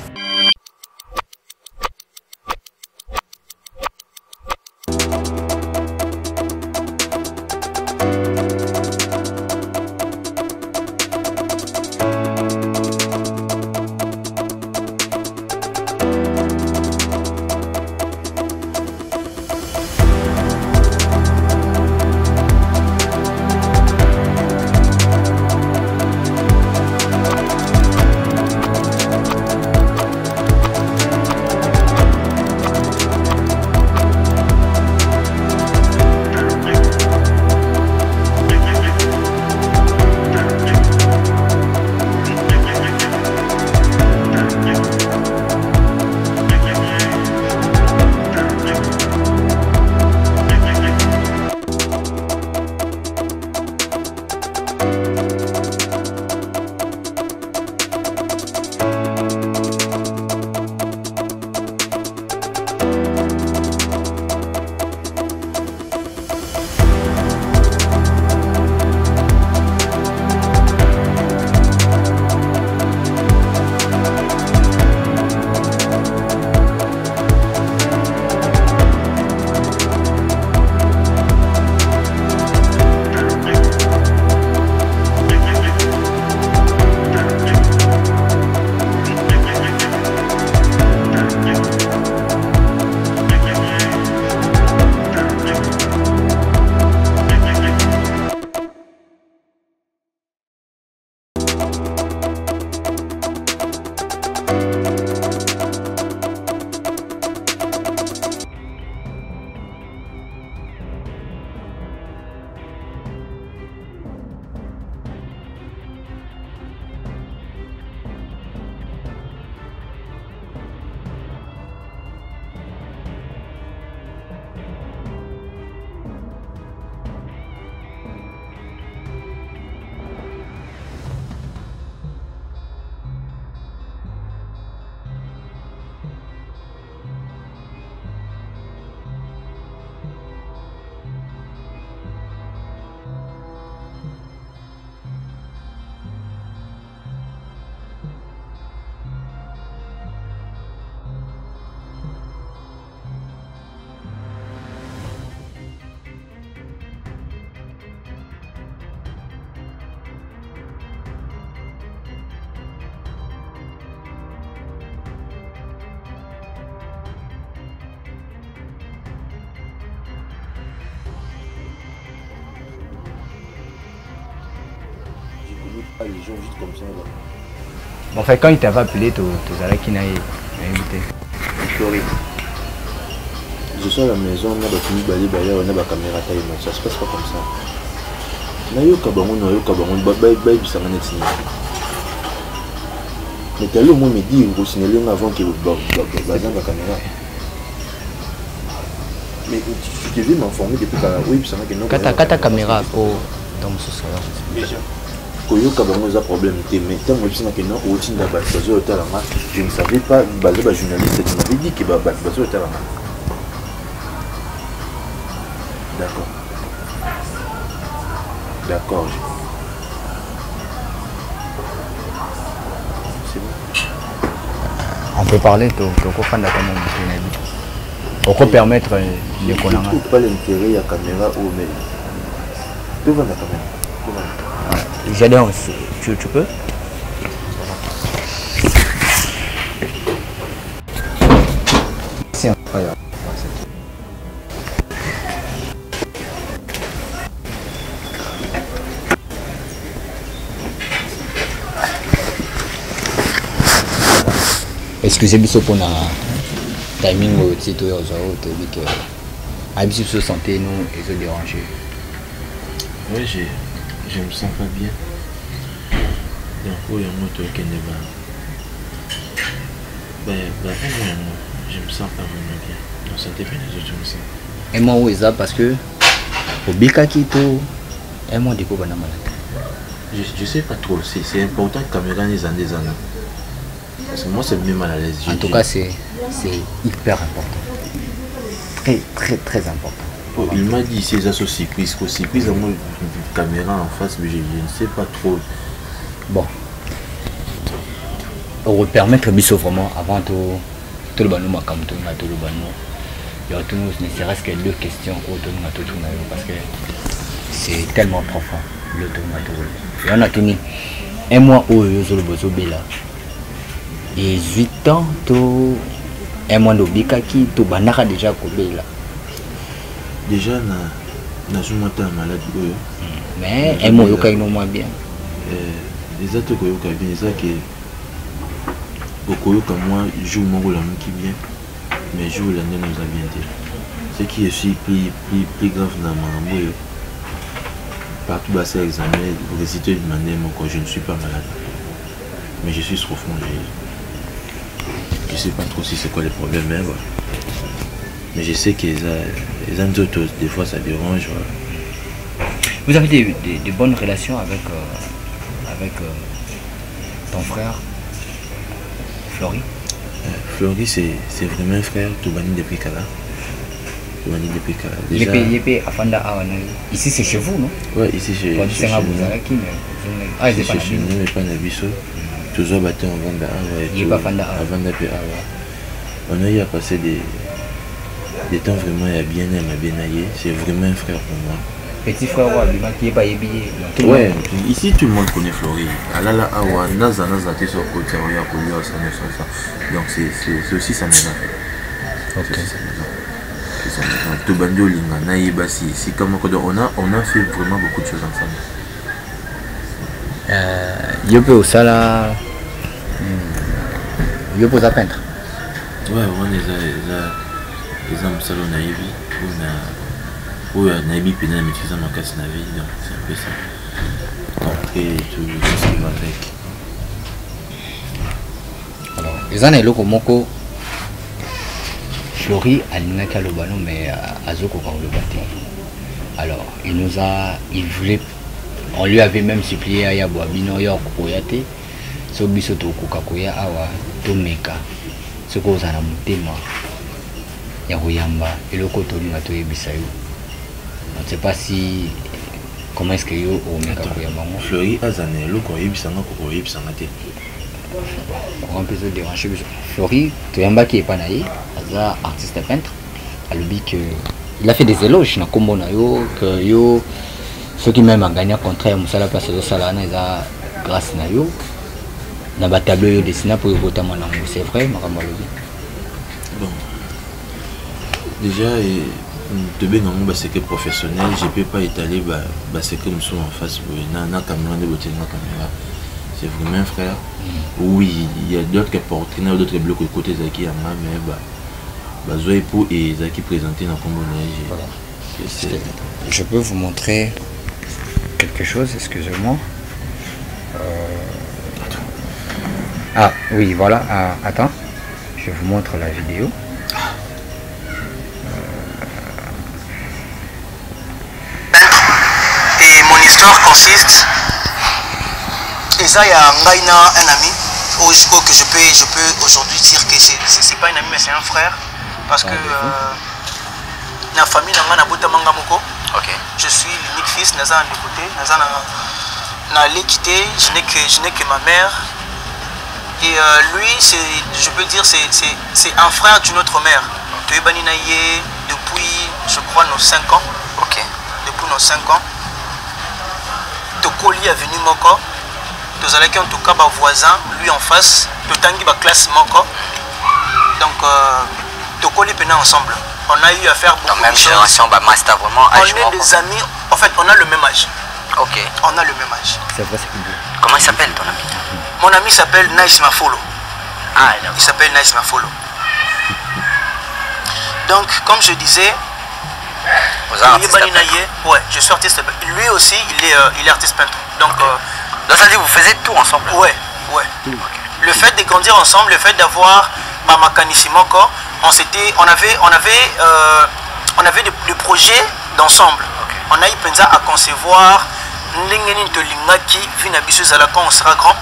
pas les gens juste comme ça. Là. Bon, fait, quand il t'avait appelé, tu savais qu'il n'a invité. Floride. Je suis à la maison, on a fini de balayer, on a la caméra taille, ça se passe pas comme ça. Nayo kabango, bye, ça m'a net signé. Mais t'as le moins me dire, vous signalez avant que vous bazin la caméra. Mais tu devais m'informer depuis que oui, ça m'a que non. Quand ta caméra pour dans ce soir. Déjà. Koyo kabango a problème, mais tant que je que non, je ne savais pas, le journaliste m'avait dit que bazo était là. D'accord. D'accord. C'est bon. On peut parler de on peut permettre de connaître. Je ne trouve pas l'intérêt de la caméra ou mais devant la caméra. J'adore, tu peux? C'est incroyable. excusez biso pour la timing au titre aux autres que Abis se sentait nous et se déranger. Ouais, je me sens pas bien. Donc, il y a un moto qui n'est pas. Je me sens pas vraiment bien. Donc, ça dépend des autres, je me sens. Et moi, oui, ça parce que au Bikakito, et moi, du coup, je je sais pas trop. C'est important que la caméra les années. Parce que moi, c'est bien mal à l'aise. En tout cas, c'est hyper important. Très important. Oh, il m'a dit c'est ça surprise, surprise à moi une caméra en face, mais je ne sais pas trop. Bon. On va permettre biso vraiment avant tout le banou makam tout le banou. Il y a tout ne serait-ce que 2 questions autour de tout parce que c'est tellement profond le tout. Il y en a tenu un mois où je le besoin là. Et 8 ans tout un mois de bikaki tout banaka déjà kobé là. Déjà na jumata malade mais un mois yoka moins bien. Les autres yoka bien ça que beaucoup comme moi joue mon rôle qui bien mais joue l'année nous a bien été. Ce qui est aussi plus grave dans ma maman partout bas ces examens réciter de manière moi je ne suis pas malade mais je suis trop fond. Je sais pas trop si c'est quoi les problèmes mais voilà. Mais je sais que les autres, des fois ça dérange. Voilà. Vous avez des bonnes relations avec ton frère Flori? Flori c'est vraiment un frère, tout banni depuis Kala. Déjà... Ici c'est chez vous, non? Ouais, ici chez nous. C'est chez nous, mais pas Nabiso. Toujours battu en vente on a eu à passer des temps vraiment bien aimé, c'est vraiment un frère pour moi. Petit frère, qui est pas habillé. Ouais, ici tout le monde connaît Flori. Donc c'est aussi sa maison. Ok. Tout bando linga, si comme on a fait vraiment beaucoup de choses ensemble. Je peux aussi là. Je peux ça peindre. Ouais, on les hommes salon naïvi, on a naïvi pénal mais tu as ma casse navi, donc c'est un peu ça. Après tout ce qui va avec. Alors, les années là comme Moko, Flori a l'inaka le ballon mais Azoko quand le bâti. Alors, il voulait, on lui avait même supplié à Yabo Abino York Koyate, Sobisoto Kokakoya Awa Tomeka, ce qu'on a à Mutema. Yamba et le côté de Nato et Bissayo. On ne sait pas si. Comment est-ce que yo au Meka Koyamba? Flori Azane, le Koyibsanga Koyibsangate. On peut se déranger. Flori, Toyamba qui est pas naïf, Aza artiste peintre, a le dit que. Il a fait des éloges dans Kombo Nayo, que yo. Ceux qui même ont gagné contre Moussala parce que Salana, ils ont grâce à yo. Dans le tableau, ils ont dessiné pour voter mon amour. C'est vrai, Maramalo. Bon. Déjà, c'est que professionnel, je ne peux pas étaler c'est comme ça en face. C'est vraiment un frère. Oui, il y a d'autres portraits, d'autres blocs côté Zaki Yama, mais Zoé pour et Zaki présenté dans le Combo. Je peux vous montrer quelque chose, excusez-moi. Ah oui, voilà. Attends, je vous montre la vidéo. Et mon histoire consiste. Et ça, il y a un ami où je peux aujourd'hui dire que c'est pas un ami mais c'est un frère parce que la famille n'a pas manga moko. Je suis l'unique fils naza de côté naza na l'équité, je n'ai que ma mère et lui je peux dire c'est un frère d'une autre mère. Toyebani naye depuis je crois nos 5 ans. Depuis nos 5 ans. Tokoli est venu moko. Nous allons en tout cas voisin, lui en face, le tangi ba classe moko. Donc Tokoli pena ensemble. On a eu à faire beaucoup de choses. Master, vraiment, on est des amis, en fait on a le même âge. Ok. On a le même âge. C'est vrai, c'est bien. Comment il s'appelle ton ami? Mon ami s'appelle Nice Mafolo. Ah, il s'appelle Nice Mafolo. Donc, comme je disais, ouais, je suis artiste. Lui aussi, il est artiste peintre. Donc, ça dit vous faisiez tout ensemble? Ouais. Tout. Le fait de grandir ensemble, le fait d'avoir Mamakanissimo, on avait des projets d'ensemble. On a eu pensé à concevoir N'lingeni Ntolingaki, vu Nabisu Zalaka, on sera grand.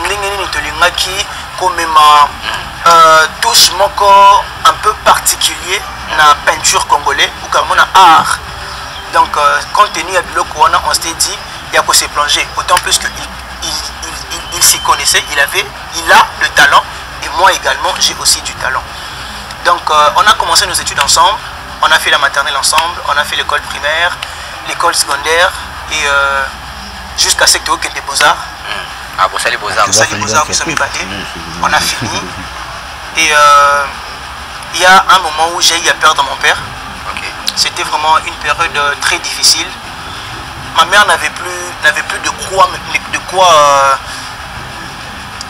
N'lingeni Ntolingaki, comme tous moko un peu particulier na peinture congolais ou comme on a art. Donc, compte tenu de Biloko, on s'était dit, il y a qu'à se plonger. Autant plus qu'il s'y connaissait, il a le talent, et moi également, j'ai aussi du talent. Donc, on a commencé nos études ensemble, on a fait la maternelle ensemble, on a fait l'école primaire, l'école secondaire, et jusqu'à ce que des beaux-arts. Ah, pour ça, les beaux-arts. On a fini. Et il y a un moment où j'ai eu à perdre mon père. C'était vraiment une période très difficile. Ma mère n'avait plus de quoi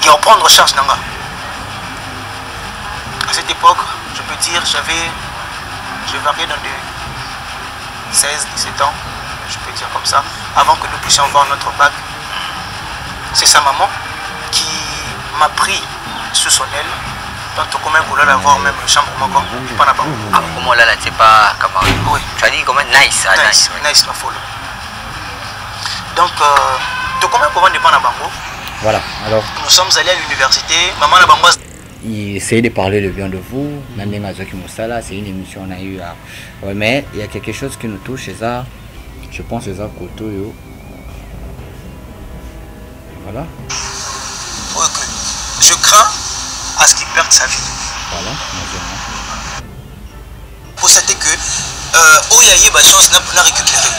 reprendre charge d'Anga. À cette époque, je peux dire, je variais dans de 16-17 ans, je peux dire comme ça, avant que nous puissions voir notre bac. C'est sa maman qui m'a pris sous son aile. Donc, comment on peut avoir même une chambre encore. Comment là, c'est pas camarade. Oui. Tu as dit comment nice. Nice, ma folle. Donc, comment on peut pas Bango. Voilà, alors. Nous sommes allés à l'université. Maman la Bango. Essayez de parler le bien de vous. C'est une émission qu'on a eu. Ouais, mais il y a quelque chose qui nous touche, c'est ça. Je pense que c'est ça, Koto. Voilà. Je crains à ce qu'il perde sa vie. Voilà. Pour c'était que il y a chance n'a récupéré.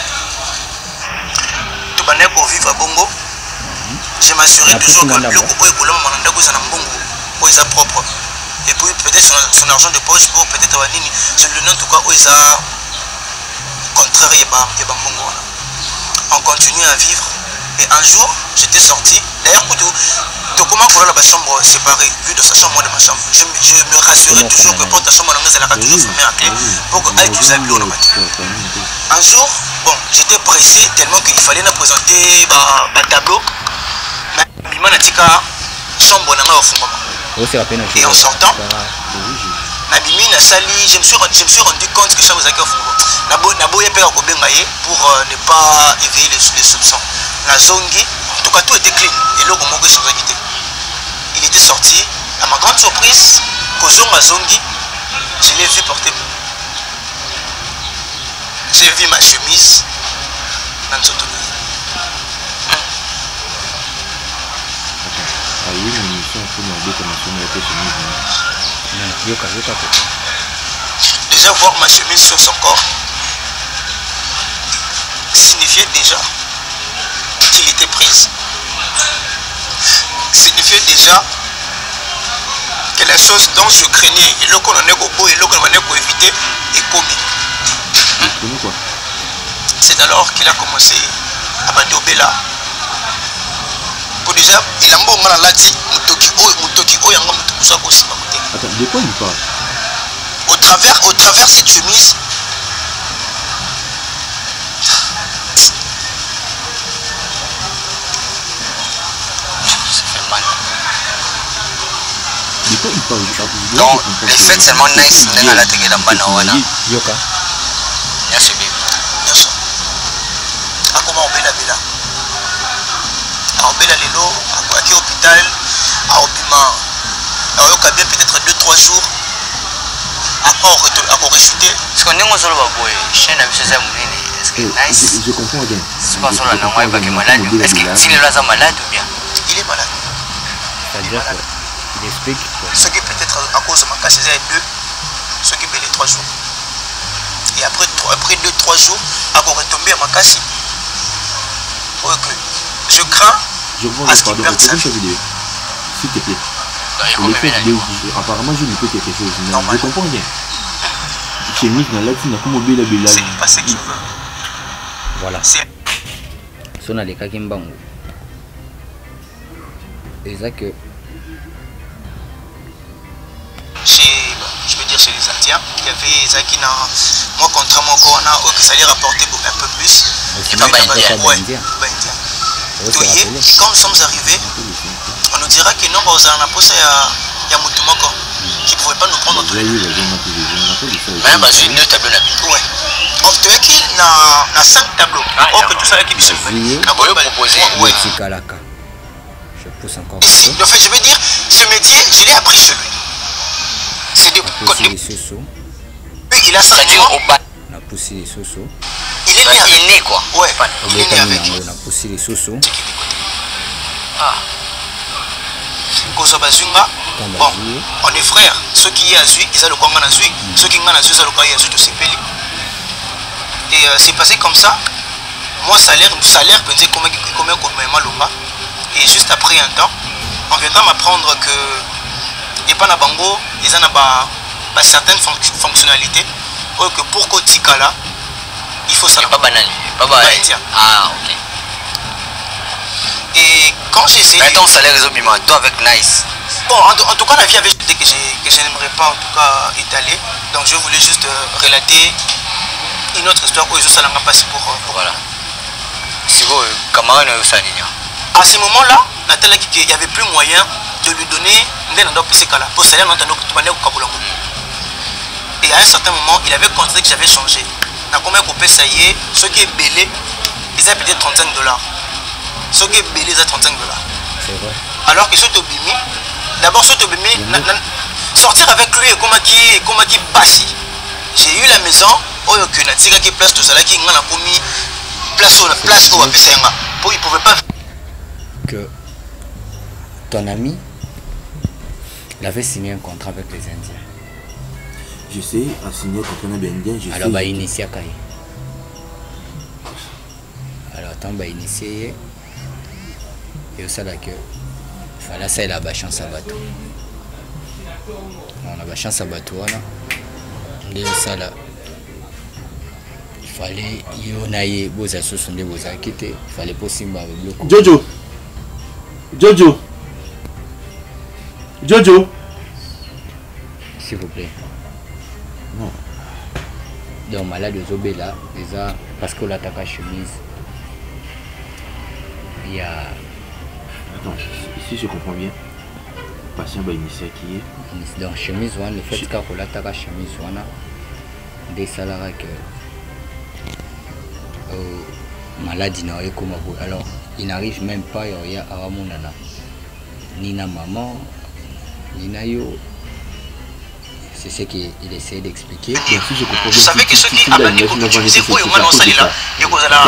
Tout le monde vivre à Bongo. Je m'assurais toujours que le est propre. Et puis peut-être son argent de poche pour peut-être je le nomme en tout cas où il a contraire et Bongo. On continue à vivre. Et un jour, j'étais sorti. D'ailleurs, comment on a la chambre séparée, vu de sa chambre de ma chambre. Je me rassurais toujours que pour ta chambre, elle a toujours fermé la clé pour qu'elle puisse habiller le matin. Un jour, bon, j'étais pressé tellement qu'il fallait nous présenter un tableau. Mais il m'a dit que la chambre n'a pas fondé. Et en sortant, je me suis rendu compte que la chambre n'a pas fondé. Pour ne pas éveiller les soupçons. La zongi, en tout cas tout était clean et l'eau comment il était sorti. À ma grande surprise, Kozonga zongi, je l'ai vu porter. J'ai vu ma chemise dans le soto. Déjà voir ma chemise sur son corps signifiait déjà qu'il était prise. Signifiait déjà que la chose dont je craignais et l'eau qu'on en est au bout et l'eau qu'on en est éviter est commis. C'est alors qu'il a commencé à badober là. Pour déjà, il a un bon moment là dit Mutoki Oyanga Mutokusa Kosima Kote. Attends, de quoi il parle? Au travers cette chemise, donc, les fêtes seulement nice, on est à la télé dans Banawana. Yoka. Bien sûr, bien sûr. À comment on bela bela. À Obela Lelo, à qui hôpital, à Obima. À Yoka bien peut-être 2-3 jours. Après on rechuter. Est-ce qu'on est en solo baboy? Chaîne à Monsieur Zamounini. Est-ce que nice? Je comprends bien. C'est pas solo non moi pas que malade. Est-ce qu'il est là malade ou bien? Il est malade. C'est-à-dire qu'il explique. Ce qui peut-être à cause de ma casse, c'est 2, ce qui peut les 3 jours. Et après 2-3 jours, à retomber à ma casse. Je crains à ce qu'il perde sa vie. S'il te plaît. Apparemment, je ne peux quelque chose. Je comprends bien. C'est pas ce qu'il veut. Voilà. Son a les cas qui me bangent. Et ça que je veux dire chez les Indiens. Il y avait Zaki dans moi contrairement au Corona, que ça allait rapporter un peu plus. Et pas indien. Ouais, pas indien. Et quand nous sommes arrivés, on nous dira que non, on a posé à Moutoumoko, qui ne pouvait pas nous prendre tous les deux. Même pas une deux tableaux. Ouais. On devait qu'il y a 5 tableaux. Or que tout ça qui se proposé. Ouais. Je pousse encore. Ici, en fait, je veux dire, ce métier, je l'ai appris chez lui. C'est des côtés. Lui, il a 5 ans. On a poussé les sosos. Il est né quoi. Ouais, il est né avec. On a poussé les sosos. Ah. Kozabazunga. Bon, on est frères. Ceux qui y a Zui, ils ont le Kwanga Zui. Ceux qui ont le Zui, ils ont le Kwanga Zui, tout c'est peli. Et c'est passé comme ça. Moi, salaire, pensez comment Malomba. Et juste après un temps, on viendra m'apprendre que et pas na bango, ils ont certaines fonctionnalités. Que pour Kotikala, il faut ça. Pas banal. Pas banal. Ah, ok. Et quand j'ai essayé. Maintenant, salaire résolument, toi avec Nice. Bon, en tout cas, la vie avait dit que je n'aimerais pas en tout cas étaler. Donc, je voulais juste relater une autre histoire où ils ont passé pour voilà. Si vous, camarade, à ce moment-là, il n'y avait plus moyen de lui donner pour salaire. Et à un certain moment, il avait constaté que j'avais changé. Dans combien coupé ça y est, ceux qui est belé, ils avaient peut-être $35. Ceux qui est belé, ils ont $35. C'est vrai. Alors que ceux qui Bimi, d'abord ceux qui Bimi, sortir avec lui et comment qui passe. J'ai eu la maison, où il y a une place tout ça qui a commis place où on a fait ça. Il ne pouvait pas. Que ton ami, il avait signé un contrat avec les Indiens. Je sais, à signer un contrat avec les Indiens, je sais. Alors, il initié Kaye. Alors, tant qu'il initié, et ça là que voilà, ça il a la chance à bateau. On a la chance à bateau là. Et ça là, il fallait y aille beaux associations de beaux quitter. Il fallait pas simba avec bloc. Jojo. S'il vous plaît. Non. Donc malade de Zobé là, déjà parce que l'attaque à chemise. Il y a. Attends, si je comprends bien, patient va initier qui est. Donc chemise le fait qu'on l'attaque à chemise des salariés que maladie n'a comme alors il n'arrive même pas à Ramonana. Ni na maman, ni na yo. C'est ce qu'il essaie d'expliquer. Je savais que ceux qui avaient utilisé pour le moment là,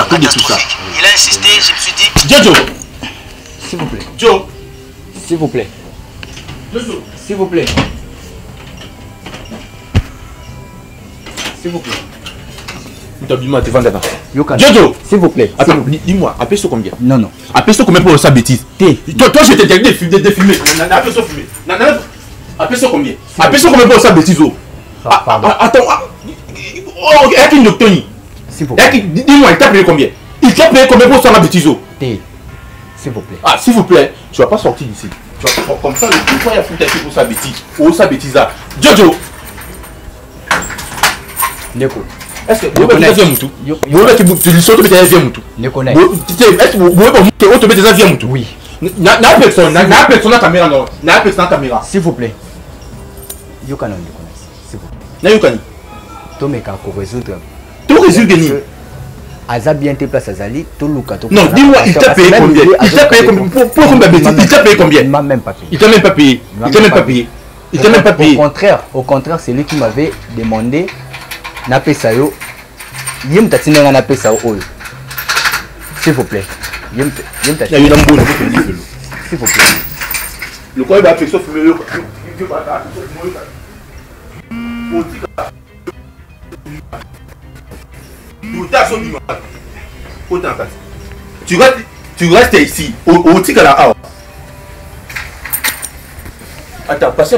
catastrophique. Il a insisté, je me suis dit. Jojo, s'il vous plaît. Joe, s'il vous plaît. Jojo, s'il vous plaît. S'il vous plaît. Jojo, s'il vous plaît. Attends, dis-moi, appelle ça combien? Non. Appelle ça combien pour sa bêtise? Toi, je t'ai dit de filmer. Appelle ça filmer. Appelle ça combien? Appelle ça combien pour sa bêtise? Attends. Oh, il y a une docteur. S'il vous plaît. Dis-moi, il t'a payé combien? Il t'a payé combien pour sa bêtise? S'il vous plaît. Ah, s'il vous plaît, tu vas pas sortir d'ici. Tu vas comme ça, le pourquoi il y a foutu pour sa bêtise? Oh, sa bêtise là. Jojo. Neko. Est-ce que vous avez un moutou? Vous avez un moutou? Neko. Est-ce que vous avez un moutou? Oui. N'a personne na caméra non. N'a personne caméra. S'il vous plaît. Yokana s'il vous plaît. Na yokani. Tomeka ko résoudre. Tout résoudre ni. Aza bien tes places Azali, tout Luka. Non, dis-moi, il t'a payé combien? Il t'a payé combien? Pour combien de bêtises? Il t'a payé combien? Il m'a même pas payé. Il t'a même pas payé. Il t'a même pas payé. Il t'a même pas payé. Au contraire, c'est lui qui m'avait demandé na pesa yo. Yem tatinga na pesa yo. S'il vous plaît. Yem tatinga. Il y a une bonne. S'il vous plaît. Le quoi il va faire sauf le tu restes ici au tika là. Attends, passez.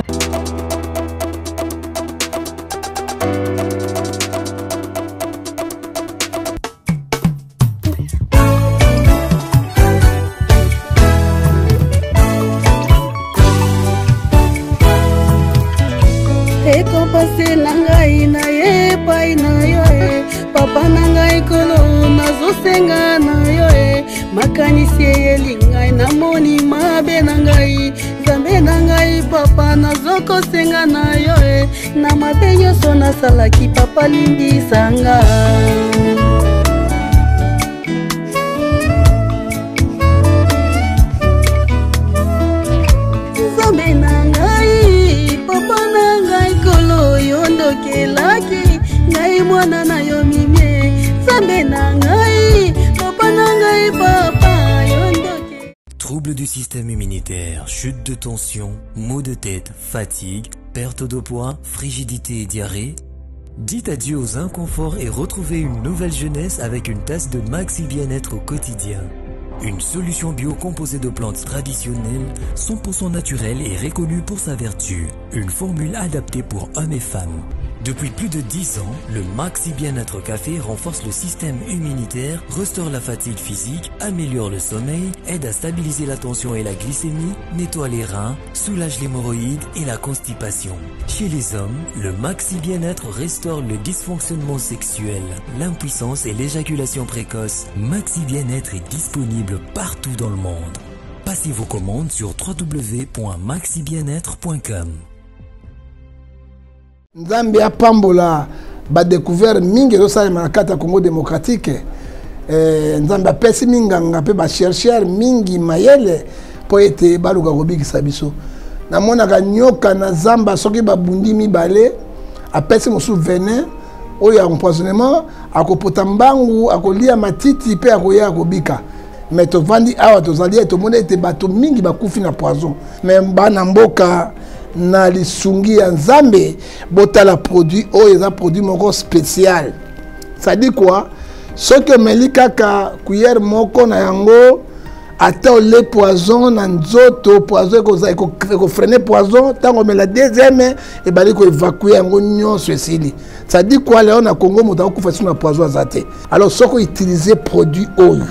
se na ngai na ye epai na yo e papa na ngai kolo nazosenga na yo e makanisi eyeli ngai namoni mabe na ngai nzambe na ngai papa nazokosenga na yo e na mabe nyonso nasalaki papa limbisanga nzambe na ngai papa na ngai kolo yondokelaki ngai mwana na yo mimie nzambe na ngai papa na ngai papa yondoke. Troubles du système immunitaire, chute de tension, maux de tête, fatigue, perte de poids, frigidité et diarrhée. Dites adieu aux inconforts et retrouvez une nouvelle jeunesse avec une tasse de Maxi Bien-être au quotidien. Une solution bio composée de plantes traditionnelles, 100% naturelle et reconnue pour sa vertu. Une formule adaptée pour hommes et femmes. Depuis plus de 10 ans, le Maxi Bien-être Café renforce le système immunitaire, restaure la fatigue physique, améliore le sommeil, aide à stabiliser la tension et la glycémie, nettoie les reins, soulage l'hémorroïde et la constipation. Chez les hommes, le Maxi Bien-être restaure le dysfonctionnement sexuel, l'impuissance et l'éjaculation précoce. Maxi Bien-être est disponible partout dans le monde. Passez vos commandes sur www.maxibienêtre.com. Nzambe apambola ba découvert mingi ezosalema na kati ya Congo démocratique. Nzambe apesi minganga pe ba chercheur mingi mayele po ete baluka kobikisa biso. Namonaka nyoka na zamba soki babundi mibale apesi mosu venin oyo ya empoisonnement akopota mbangu akolia matiti pe akoya akobika. Mais tovandi awa tozali etomona ete bato mingi bakufi na poison. Mais bana mboka na lisungi ya Nzambe botala produit oyo eza produit moko spécial. Ça dit quoi? Soki omeli kaka cuillère moko na yango ata ole poison na nzoto poison eko freiner poison tango omela deuxième ebali ko évacuer yango nyonso esili. Ça dit quoi? Léon na Congo moto akufa sina poison azate. Alors soko utiliser produit oyo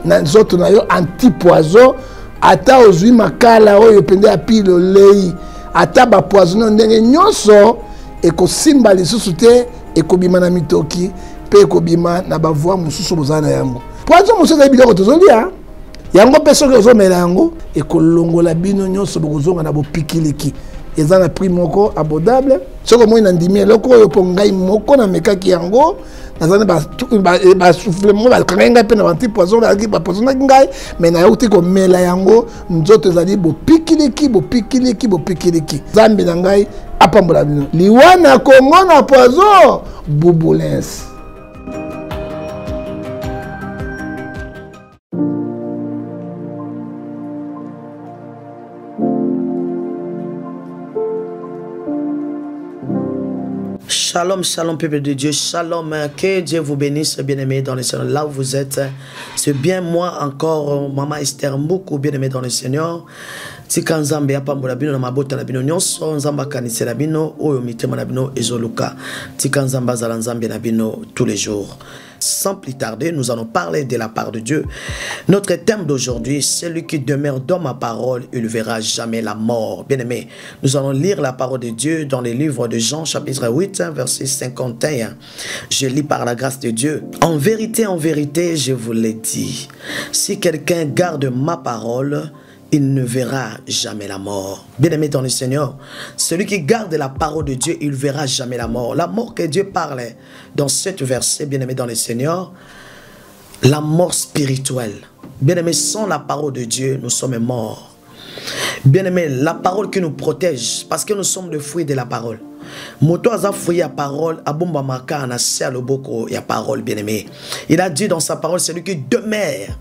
na nzoto na yo anti poison ata ozwi makala oyo pende apile olei ata ba poison ndenge nyonso ekosimba lisusu te ekobima na mitoki pe ekobima na bavoi mosusu bozana yango poison mosusu ezali biloko tozolia yango mpe soki ozomela yango ekolongola bino nyonso bokozonga na bopikiliki eza na prix moko abordable soki omoi na ndimi eloko oyo mpo ngai moko namekaki yango nazana basouffle moko bakangai ngai mpe na bantipoison bapoisonaki ngai mai nayauti komela yango nzoto ezali bopikiliki Nzambe na ngai apambola bino liwa na Congo na poison bubulens. Shalom, shalom, peuple de Dieu, shalom, que Dieu vous bénisse, bien-aimés dans le Seigneur, là où vous êtes, c'est bien moi encore, Maman Esther Mboukou, bien-aimés dans le Seigneur, tika nzambe apambola bino na mabota na bino nyonso nzamba kanisela bino oyo mitema na bino ezoluka tika nzamba zala nzambe na bino tous les jours. Sans plus tarder, nous allons parler de la part de Dieu. Notre thème d'aujourd'hui, celui qui demeure dans ma parole, il ne verra jamais la mort. Bien-aimés, nous allons lire la parole de Dieu dans le livre de Jean, chapitre 8, verset 51. Je lis par la grâce de Dieu. En vérité, je vous l'ai dit, si quelqu'un garde ma parole, il ne verra jamais la mort. Bien-aimé dans le Seigneur, celui qui garde la parole de Dieu, il ne verra jamais la mort. La mort que Dieu parle dans cette verset, bien-aimé dans le Seigneur, la mort spirituelle. Bien-aimé, sans la parole de Dieu, nous sommes morts. Bien-aimé, la parole qui nous protège, parce que nous sommes le fruit de la parole. Moto a fruit la parole, abomba maka na selo boko ya parole, bien-aimé. Il a dit dans sa parole, celui qui demeure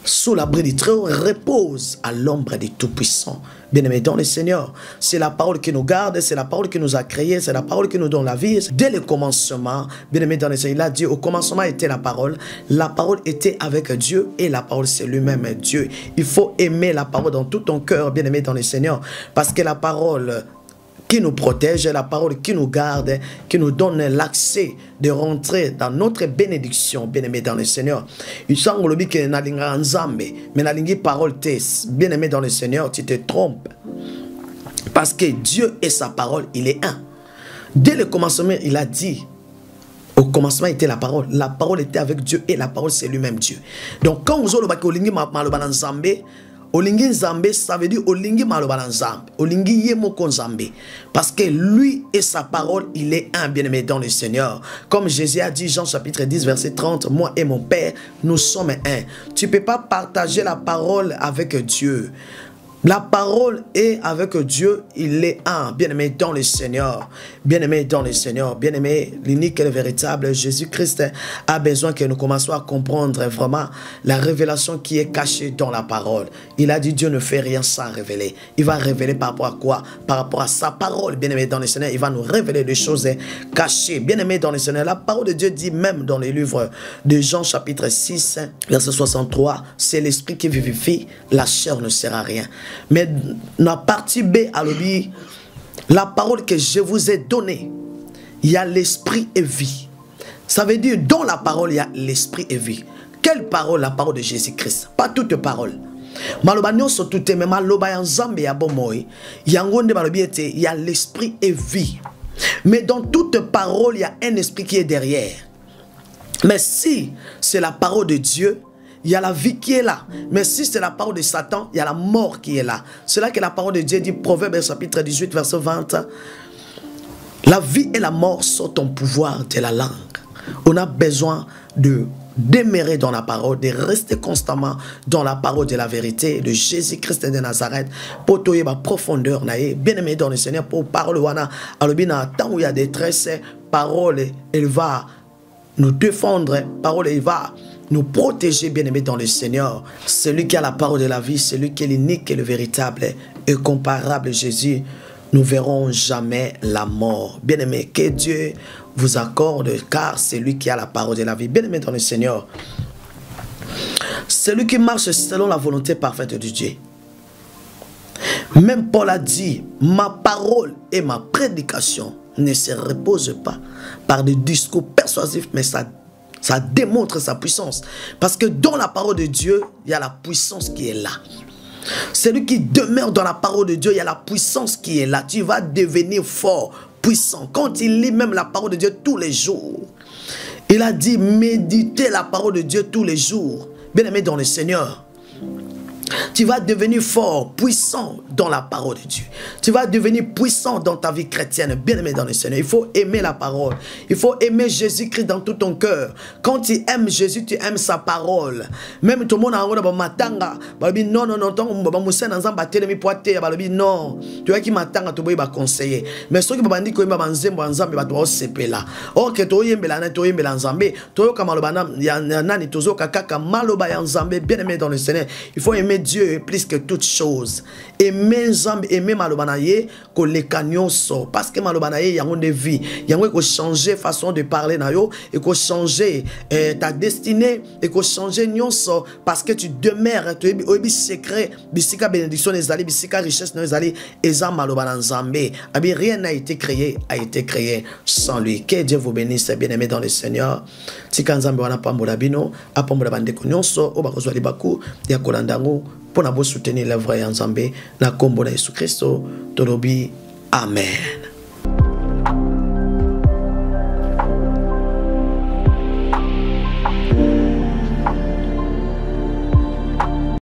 sous l'abri du Très-Haut repose à l'ombre du Tout-Puissant. Bien-aimés dans le Seigneur, c'est la parole qui nous garde, c'est la parole qui nous a créés, c'est la parole qui nous donne la vie. Dès le commencement, bien-aimés dans le Seigneur, il a dit au commencement était la parole était avec Dieu et la parole c'est lui-même Dieu. Il faut aimer la parole dans tout ton cœur, bien-aimés dans le Seigneur, parce que la parole qui nous protège, la parole qui nous garde, qui nous donne l'accès de rentrer dans notre bénédiction, bien-aimé dans le Seigneur. Il semble que nalinga nzambe, mais nalingi parole tes, bien-aimé dans le Seigneur, tu te trompes. Parce que Dieu et sa parole, il est un. Dès le commencement, il a dit, au commencement était la parole était avec Dieu et la parole c'est lui-même Dieu. Donc quand vous avez olingi maloba na Nzambe, olingi Nzambe, ça veut dire olingi maloba na Nzambe, olingi yemoko Nzambe, parce que lui et sa parole, il est un bien-aimé dans le Seigneur. Comme Jésus a dit, Jean chapitre 10 verset 30, moi et mon Père, nous sommes un. Tu ne peux pas partager la parole avec Dieu. La parole est avec Dieu, il est un, bien-aimé dans le Seigneur, bien-aimé dans le Seigneur, bien-aimé, l'unique et le véritable Jésus-Christ a besoin que nous commencions à comprendre vraiment la révélation qui est cachée dans la parole. Il a dit Dieu ne fait rien sans révéler. Il va révéler par rapport à quoi? Par rapport à sa parole, bien-aimé dans le Seigneur, il va nous révéler des choses cachées, bien-aimé dans le Seigneur. La parole de Dieu dit même dans le livre de Jean chapitre 6, verset 63, c'est l'esprit qui vivifie, la chair ne sert à rien. Mais la partie B, la parole que je vous ai donnée, il y a l'esprit et vie. Ça veut dire, dans la parole, il y a l'esprit et vie. Quelle parole? La parole de Jésus-Christ. Pas toute parole. Il y a l'esprit et vie. Mais dans toute parole, il y a un esprit qui est derrière. Mais si c'est la parole de Dieu, il y a la vie qui est là. Mais si c'est la parole de Satan, il y a la mort qui est là. C'est là que la parole de Dieu dit, Proverbe chapitre 18, verset 20. La vie et la mort sont au pouvoir de la langue. On a besoin de demeurer dans la parole, de rester constamment dans la parole de la vérité de Jésus-Christ de Nazareth. Pour toyer ma profondeur, bien aimé dans le Seigneur, pour parler, tant où il y a détresse, parole, elle va nous défendre, parole, elle va nous protéger, bien-aimés dans le Seigneur. Celui qui a la parole de la vie, celui qui est l'unique et le véritable et comparable Jésus, nous verrons jamais la mort. Bien-aimés, que Dieu vous accorde, car c'est lui qui a la parole de la vie. Bien-aimés dans le Seigneur, celui qui marche selon la volonté parfaite de Dieu. Même Paul a dit, ma parole et ma prédication ne se reposent pas par des discours persuasifs, mais ça démontre sa puissance. Parce que dans la parole de Dieu, il y a la puissance qui est là. Celui qui demeure dans la parole de Dieu, il y a la puissance qui est là. Tu vas devenir fort, puissant. Quand il lit même la parole de Dieu tous les jours, il a dit méditez la parole de Dieu tous les jours. Bien-aimé dans le Seigneur, tu vas devenir fort, puissant dans la parole de Dieu. Tu vas devenir puissant dans ta vie chrétienne, bien-aimé dans le Seigneur. Il faut aimer la parole. Il faut aimer Jésus-Christ dans tout ton cœur. Quand tu aimes Jésus, tu aimes sa parole. Même tout le monde a dit matanga, non, non, non, non, tu vois qui matanga, tu vas conseiller. Mais ceux qui m'ont dit que tu vas nzambe, tu vas seper là. Or que tu yembela, tu yembela nzambe, tu yembela malobana, nani tozo kakaka maloba ya nzambe, bien-aimé dans le Seigneur. Il faut aimer Dieu plus que toute chose. Aimer Nzambe, aimer malobanaye que les canyons sont. Parce que malobanaye y a une vie. Il y a un changer façon de parler na yo et que changer ta destinée et que changer nyonso parce que tu demeures tu es secret bisika bénédiction ezali bisika richesse no ezali eza malobana Nzambe. Abi rien n'a été créé sans lui. Que Dieu vous bénisse, bien-aimés dans le Seigneur. Tika Nzambe wana pambola bino apambola bandeko nyonso obakozwa libaku ya kolandango pour soutenir l'œuvre ya Nzambe na kombo na Yesu Kristo tolobi amen.